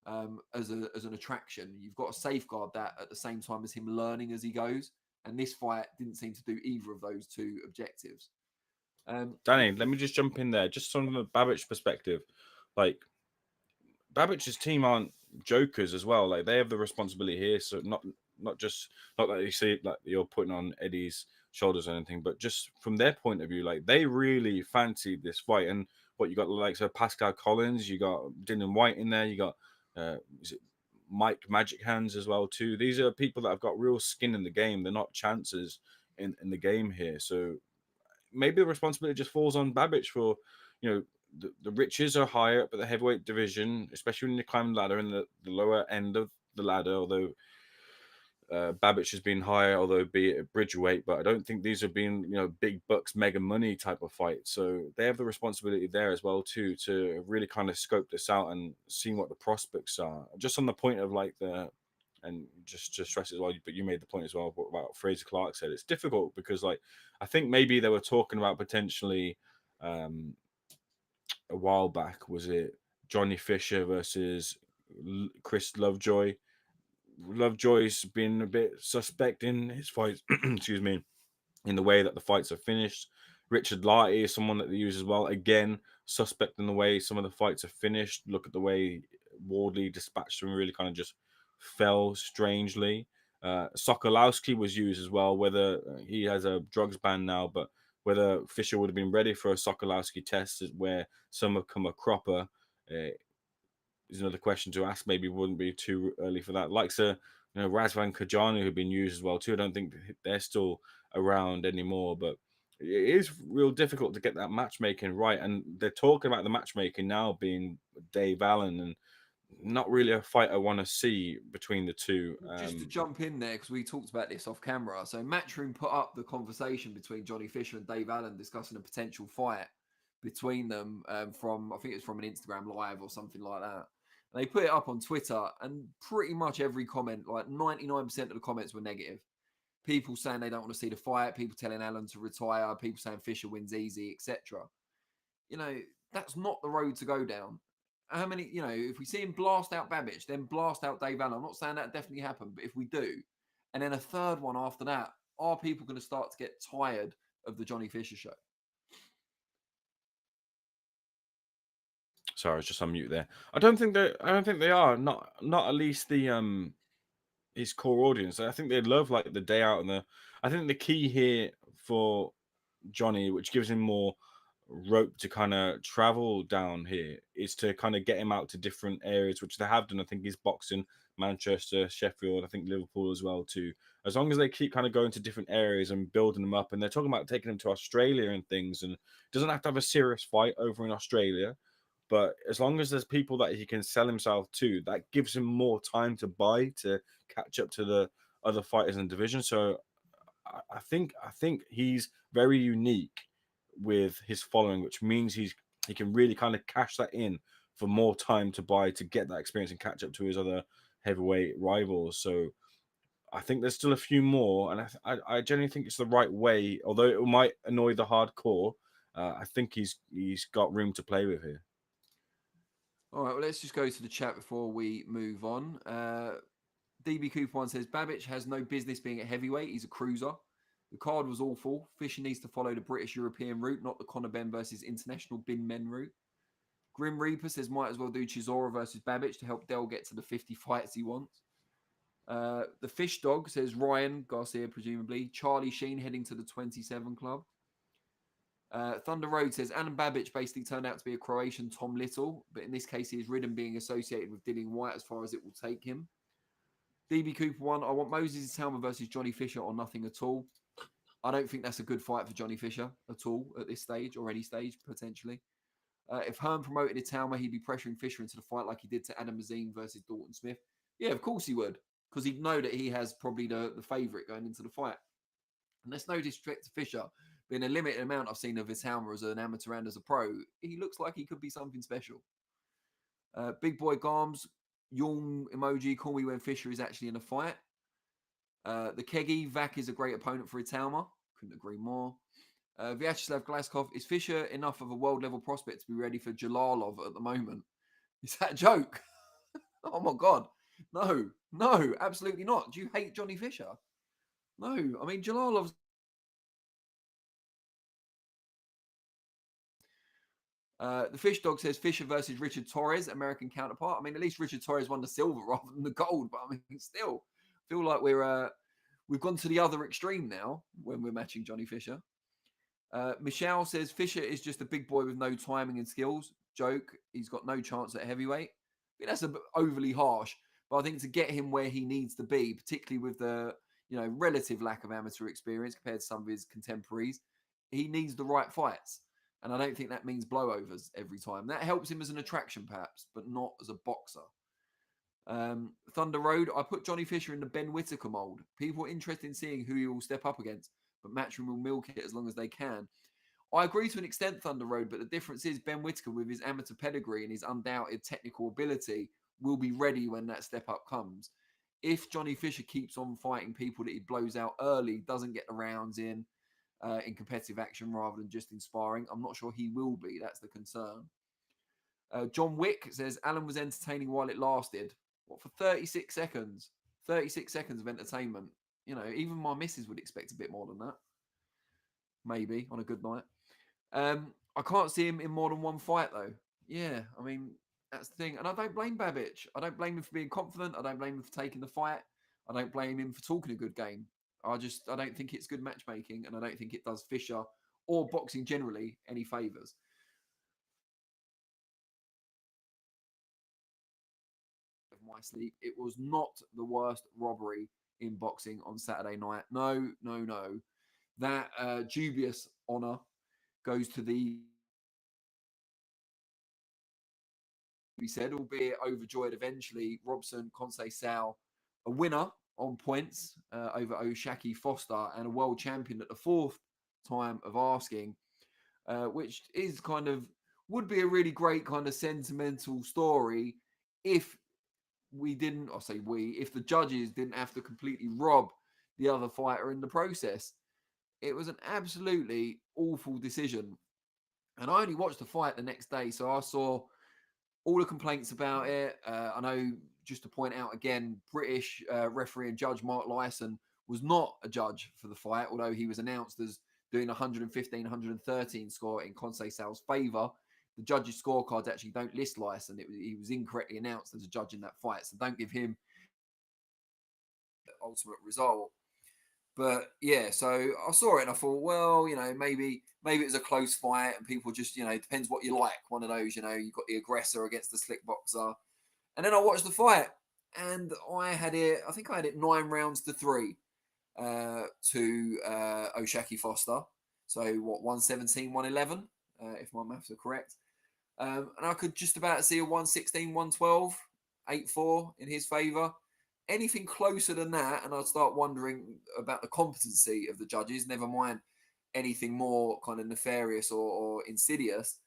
Speaker 1: as an attraction. You've got to safeguard that at the same time as him learning as he goes. And this fight didn't seem to do either of those two objectives.
Speaker 2: Danny, let me just jump in there, just from the Babic perspective. Like, Babic's team aren't jokers as well. Like, they have the responsibility here. So not that you see like you're putting on Eddie's shoulders or anything, but just from their point of view, like they really fancied this fight. And what you got, like, so Pascal Collins, you got Dylan White in there, you got is it Mike Magic Hands as well too. These are people that have got real skin in the game. They're not chances in the game here. So maybe the responsibility just falls on Babic for, the riches are higher up at the heavyweight division, especially when you climb the ladder in the lower end of the ladder, although Babic has been higher, although be it a bridgeweight, but I don't think these have been, big bucks, mega money type of fights. So they have the responsibility there as well too, to really kind of scope this out and see what the prospects are. Just on the point of like and just to stress as well, but you made the point as well about Fraser Clark said, it's difficult because like I think maybe they were talking about potentially a while back, was it Johnny Fisher versus Chris Lovejoy? Lovejoy's been a bit suspect in his fights, excuse me, in the way that the fights are finished. Richard Lartey is someone that they use as well. Again, suspect in the way some of the fights are finished. Look at the way Wardley dispatched him, really kind of just fell strangely. Sokolowski was used as well, whether he has a drugs ban now, but whether Fisher would have been ready for a Sokolowski test where some have come a cropper is another question to ask. Maybe wouldn't be too early for that. Like, Razvan Kajanu, who've been used as well too. I don't think they're still around anymore, but it is real difficult to get that matchmaking right. And they're talking about the matchmaking now being Dave Allen, and not really a fight I want to see between the two.
Speaker 1: Just to jump in there, because we talked about this off camera. So Matchroom put up the conversation between Johnny Fisher and Dave Allen discussing a potential fight between them from, I think it's from an Instagram live or something like that. And they put it up on Twitter, and pretty much every comment, like 99% of the comments were negative. People saying they don't want to see the fight, people telling Allen to retire, people saying Fisher wins easy, etc. That's not the road to go down. How many, if we see him blast out Babic, then blast out Dave Allen. I'm not saying that definitely happened, but if we do, and then a third one after that, are people going to start to get tired of the Johnny Fisher show?
Speaker 2: Sorry, I was just on mute there. I don't think they are. Not at least the his core audience. I think they love like the day out and the. I think the key here for Johnny, which gives him more rope to kind of travel down here, is to kind of get him out to different areas, which they have done. I think he's boxing Manchester, Sheffield, I think Liverpool as well too. As long as they keep kind of going to different areas and building them up, and they're talking about taking him to Australia and things, and doesn't have to have a serious fight over in Australia. But as long as there's people that he can sell himself to, that gives him more time to buy to catch up to the other fighters in the division. So I think he's very unique with his following, which means he can really kind of cash that in for more time to buy to get that experience and catch up to his other heavyweight rivals. So I think there's still a few more, and I genuinely think it's the right way. Although it might annoy the hardcore, I think he's got room to play with here.
Speaker 1: All right, well, let's just go to the chat before we move on. DB Cooper one says, Babic has no business being a heavyweight. He's a cruiser. The card was awful. Fisher needs to follow the British-European route, not the Conor Benn versus international bin men route. Grim Reaper says, might as well do Chisora versus Babic to help Dell get to the 50 fights he wants. The Fish Dog says, Ryan Garcia, presumably. Charlie Sheen heading to the 27 club. Thunder Road says, Alen Babic basically turned out to be a Croatian Tom Little, but in this case, he is ridden being associated with Dillian White as far as it will take him. DB Cooper 1, I want Moses Talma versus Johnny Fisher or nothing at all. I don't think that's a good fight for Johnny Fisher at all at this stage or any stage, potentially. If Hearn promoted Talma, he'd be pressuring Fisher into the fight like he did to Adam Mazine versus Dalton Smith. Yeah, of course he would, because he'd know that he has probably the favourite going into the fight. And there's no disrespect to Fisher. But in a limited amount I've seen of his Talma as an amateur and as a pro, he looks like he could be something special. Big Boy Garms, yawn emoji, call me when Fisher is actually in a fight. The Keggy, Vac is a great opponent for Italma. Couldn't agree more. Vyacheslav Glaskov, is Fisher enough of a world-level prospect to be ready for Jalalov at the moment? Is that a joke? Oh, my God. No, absolutely not. Do you hate Johnny Fisher? No. I mean, Jalalov's... the Fish Dog says Fisher versus Richard Torres, American counterpart. I mean, at least Richard Torres won the silver rather than the gold, but I mean, still, I feel like we've gone to the other extreme now when we're matching Johnny Fisher. Michelle says Fisher is just a big boy with no timing and skills. Joke, he's got no chance at heavyweight. I think that's a bit overly harsh, but I think to get him where he needs to be, particularly with the relative lack of amateur experience compared to some of his contemporaries, he needs the right fights. And I don't think that means blowovers every time. That helps him as an attraction, perhaps, but not as a boxer. Thunder Road, I put Johnny Fisher in the Ben Whittaker mold. People are interested in seeing who he will step up against, but Matchroom will milk it as long as they can. I agree to an extent, Thunder Road, but the difference is Ben Whittaker, with his amateur pedigree and his undoubted technical ability, will be ready when that step up comes. If Johnny Fisher keeps on fighting people that he blows out early, doesn't get the rounds in competitive action rather than just in sparring, I'm not sure he will be. That's the concern. John Wick says, Alan was entertaining while it lasted. What, for 36 seconds? 36 seconds of entertainment. Even my missus would expect a bit more than that. Maybe, on a good night. I can't see him in more than one fight, though. Yeah, I mean, that's the thing. And I don't blame Babic. I don't blame him for being confident. I don't blame him for taking the fight. I don't blame him for talking a good game. I don't think it's good matchmaking, and I don't think it does Fisher or boxing generally any favours. My sleep, it was not the worst robbery in boxing on Saturday night. No. That dubious honour goes to the, we said, albeit overjoyed eventually, Robson, Conceicao, a winner on points over Oshaki Foster, and a world champion at the fourth time of asking, which is would be a really great kind of sentimental story if if the judges didn't have to completely rob the other fighter in the process. It was an absolutely awful decision. And I only watched the fight the next day, so I saw all the complaints about it. I know, just to point out again, British referee and judge Mark Lyson was not a judge for the fight, although he was announced as doing 115, 113 score in Conceicao's favour. The judges' scorecards actually don't list Lyson. He was incorrectly announced as a judge in that fight, so don't give him ultimate result. But yeah, so I saw it and I thought, well, maybe it was a close fight and people just, it depends what you like. One of those, you've got the aggressor against the slick boxer. And then I watched the fight and I think I had it 9 rounds to 3 to Oshaki Foster. So what, 117, 111, if my maths are correct. And I could just about see a 116, 112, 8-4 in his favour. Anything closer than that, and I'd start wondering about the competency of the judges, never mind anything more kind of nefarious or insidious.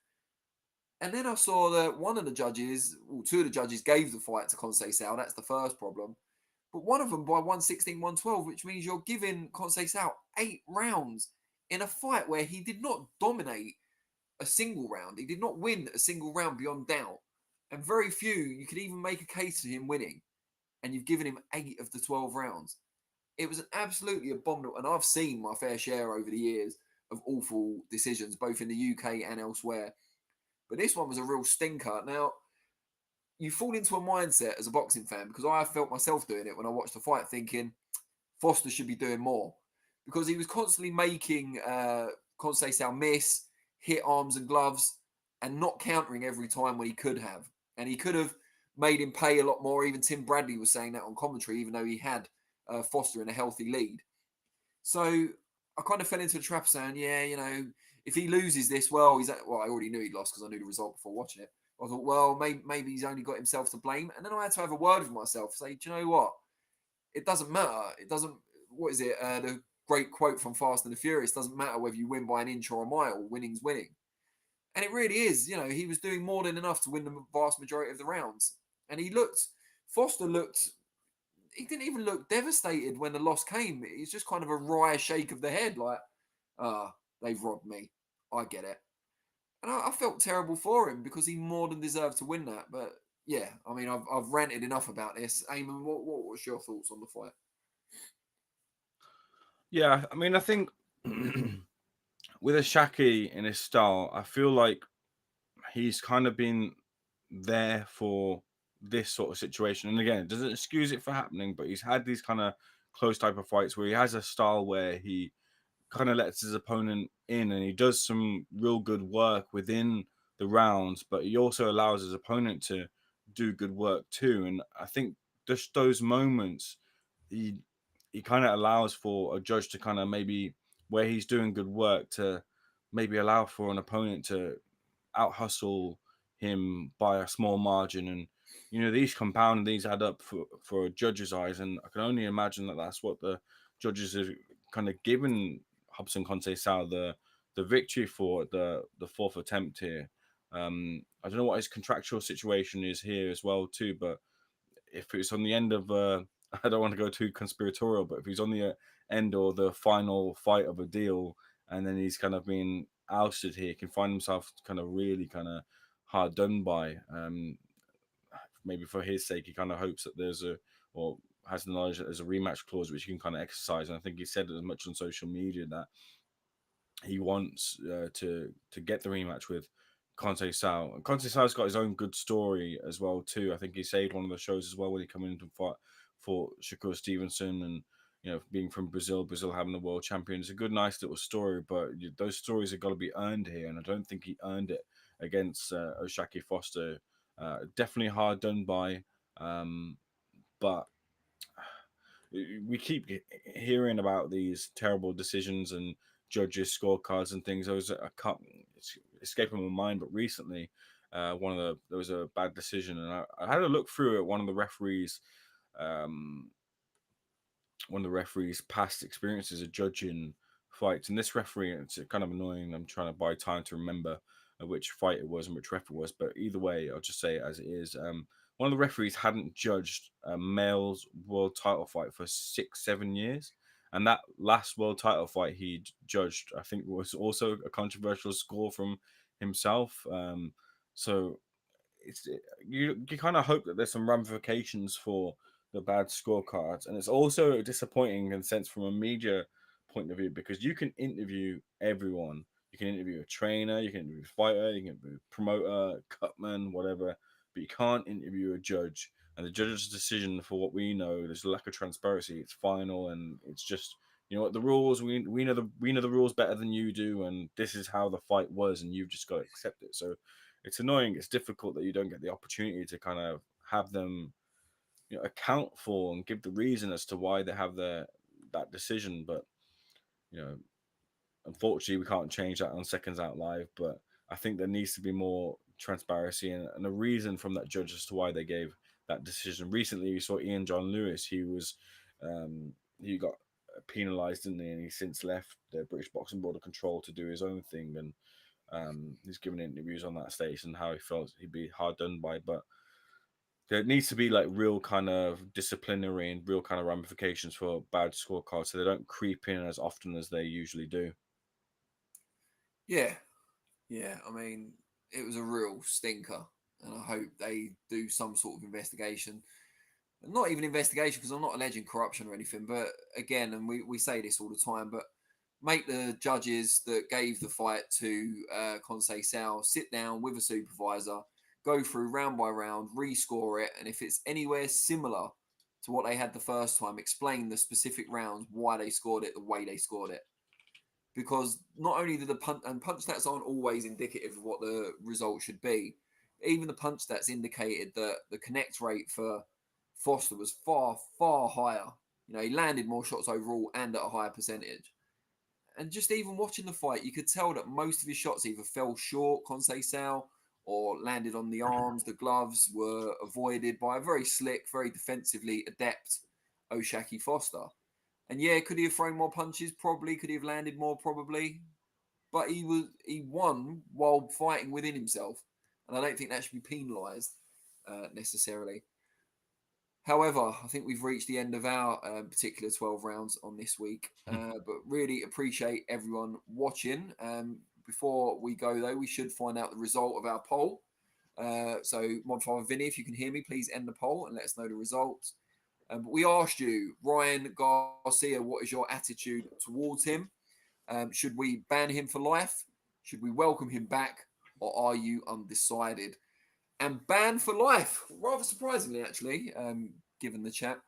Speaker 1: And then I saw that two of the judges gave the fight to Conceicao. That's the first problem. But one of them by 116, 112, which means you're giving Conceicao 8 rounds in a fight where he did not dominate a single round. He did not win a single round beyond doubt. And very few, you could even make a case for him winning. And you've given him 8 of the 12 rounds. It was an absolutely abominable, and I've seen my fair share over the years of awful decisions, both in the UK and elsewhere. But this one was a real stinker. Now, you fall into a mindset as a boxing fan, because I felt myself doing it when I watched the fight, thinking Foster should be doing more. Because he was constantly making Conceicao miss, hit arms and gloves, and not countering every time when he could have. And he could have made him pay a lot more. Even Tim Bradley was saying that on commentary, even though he had Foster in a healthy lead. So I kind of fell into the trap of saying, if he loses this, I already knew he'd lost because I knew the result before watching it. I thought, well, maybe he's only got himself to blame. And then I had to have a word with myself, say, do you know what? It doesn't matter. It doesn't, what is it? The great quote from Fast and the Furious, doesn't matter whether you win by an inch or a mile, winning's winning. And it really is, he was doing more than enough to win the vast majority of the rounds. And Foster he didn't even look devastated when the loss came. It's just kind of a wry shake of the head, like, they've robbed me. I get it. And I felt terrible for him because he more than deserved to win that. But yeah, I mean, I've ranted enough about this. Ayman, what was your thoughts on the fight?
Speaker 2: Yeah, I mean, I think with Ashaki in his style, I feel like he's kind of been there for this sort of situation. And again, it doesn't excuse it for happening, but he's had these kind of close type of fights where he has a style where he kind of lets his opponent in and he does some real good work within the rounds, but he also allows his opponent to do good work too. And I think just those moments, he kind of allows for a judge to kind of maybe where he's doing good work to maybe allow for an opponent to out hustle him by a small margin. And these compound and these add up for a judge's eyes, and I can only imagine that that's what the judges have kind of given Robson Conceicao the victory for the fourth attempt here. I don't know what his contractual situation is here as well too, but if it's on the end of I don't want to go too conspiratorial, but if he's on the end or the final fight of a deal and then he's kind of been ousted here, he can find himself kind of really kind of hard done by. Maybe for his sake, he kind of hopes that or has the knowledge that there's a rematch clause which he can kind of exercise. And I think he said as much on social media that he wants to get the rematch with Conceicao. And Conceicao's got his own good story as well too. I think he saved one of the shows as well when he came in to fight for Shakur Stevenson, and being from Brazil having the world champion. It's a good, nice little story, but those stories have got to be earned here, and I don't think he earned it against Oshaki Foster. Definitely hard done by, but we keep hearing about these terrible decisions and judges scorecards and things. It's escaping my mind, but recently there was a bad decision, and I had a look through at one of the referees past experiences of judging fights. And this referee, it's kind of annoying, I'm trying to buy time to remember which fight it was and which ref it was, but either way, I'll just say it as it is. One of the referees hadn't judged a male's world title fight for 6-7 years, and that last world title fight he judged, I think, was also a controversial score from himself. So you kind of hope that there's some ramifications for the bad scorecards, and it's also disappointing in a sense from a media point of view, because you can interview everyone. You can interview a trainer, you can interview a fighter, you can interview a promoter, cutman, whatever, but you can't interview a judge. And the judge's decision, for what we know, there's a lack of transparency. It's final, and it's just, you know what, the rules, we know the rules better than you do, and this is how the fight was, and you've just got to accept it. So it's annoying. It's difficult that you don't get the opportunity to kind of have them, you know, account for and give the reason as to why they have that decision. But you know, unfortunately, we can't change that on Seconds Out Live. But I think there needs to be more transparency and a reason from that judge as to why they gave that decision. Recently, we saw Ian John Lewis. He got penalised, didn't he? And he's since left the British Boxing Board of Control to do his own thing. And he's given interviews on that stage and how he felt he'd be hard done by. But there needs to be like real kind of disciplinary and real kind of ramifications for bad scorecards, so they don't creep in as often as they usually do.
Speaker 1: Yeah, yeah. I mean, it was a real stinker, and I hope they do some sort of investigation. Not even investigation, because I'm not alleging corruption or anything. But again, and we say this all the time, but make the judges that gave the fight to Conceicao sit down with a supervisor, go through round by round, rescore it, and if it's anywhere similar to what they had the first time, explain the specific rounds, why they scored it the way they scored it. Because not only did the punch stats aren't always indicative of what the result should be, even the punch stats indicated that the connect rate for Foster was far higher. You know, he landed more shots overall and at a higher percentage. And just even watching the fight, you could tell that most of his shots either fell short, Conceicao, or landed on the arms. The gloves were avoided by a very slick, very defensively adept Oshaki Foster. And yeah, could he have thrown more punches? Probably. Could he have landed more? Probably. But he won while fighting within himself, and I don't think that should be penalised necessarily. However, I think we've reached the end of our particular 12 rounds on this week, but really appreciate everyone watching. Before we go, though, we should find out the result of our poll. So, Modfather Vinny, if you can hear me, please end the poll and let us know the results. But we asked you, Ryan Garcia, what is your attitude towards him? Should we ban him for life? Should we welcome him back? Or are you undecided? And ban for life, rather surprisingly, actually, given the chat,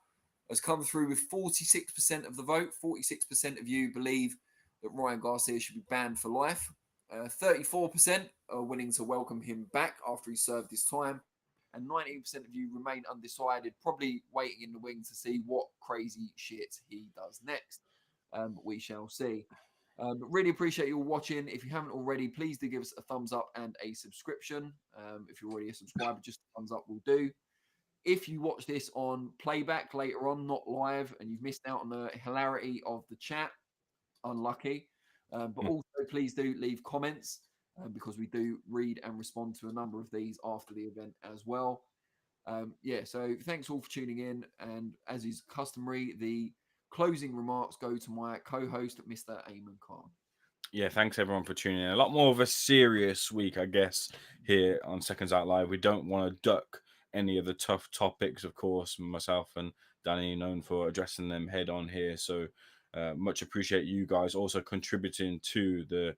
Speaker 1: has come through with 46% of the vote. 46% of you believe that Ryan Garcia should be banned for life. 34% are willing to welcome him back after he served his time. And 19% of you remain undecided, probably waiting in the wing to see what crazy shit he does next. But we shall see. But really appreciate you all watching. If you haven't already, please do give us a thumbs up and a subscription. If you're already a subscriber, just a thumbs up will do. If you watch this on playback later on, not live, and you've missed out on the hilarity of the chat, unlucky. But also, please do leave comments because we do read and respond to a number of these after the event as well. Yeah, so thanks all for tuning in. And as is customary, the closing remarks go to my co-host, Mr. Ayman Khan.
Speaker 2: Yeah, thanks everyone for tuning in. A lot more of a serious week, I guess, here on Seconds Out Live. We don't want to duck any of the tough topics, of course. Myself and Danny known for addressing them head on here. So much appreciate you guys also contributing to the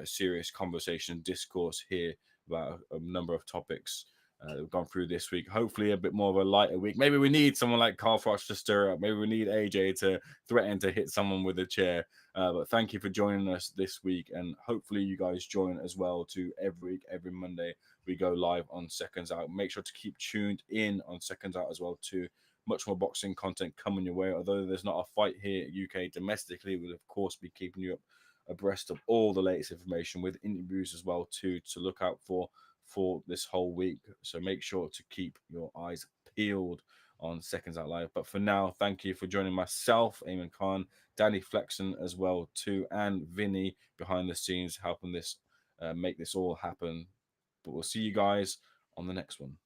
Speaker 2: serious conversation discourse here about a number of topics we've gone through this week. Hopefully a bit more of a lighter week. Maybe we need someone like Carl Frost to stir up. Maybe we need AJ to threaten to hit someone with a chair. But thank you for joining us this week, and hopefully you guys join as well to every week, every Monday we go live on Seconds Out. Make sure to keep tuned in on Seconds Out as well too. Much more boxing content coming your way. Although there's not a fight here UK domestically, we'll of course be keeping you up abreast of all the latest information with interviews as well too to look out for this whole week. So make sure to keep your eyes peeled on Seconds Out Live. But for now, thank you for joining myself, Ayman Khan, Danny Flexen as well too, and Vinny behind the scenes helping this make this all happen. But we'll see you guys on the next one.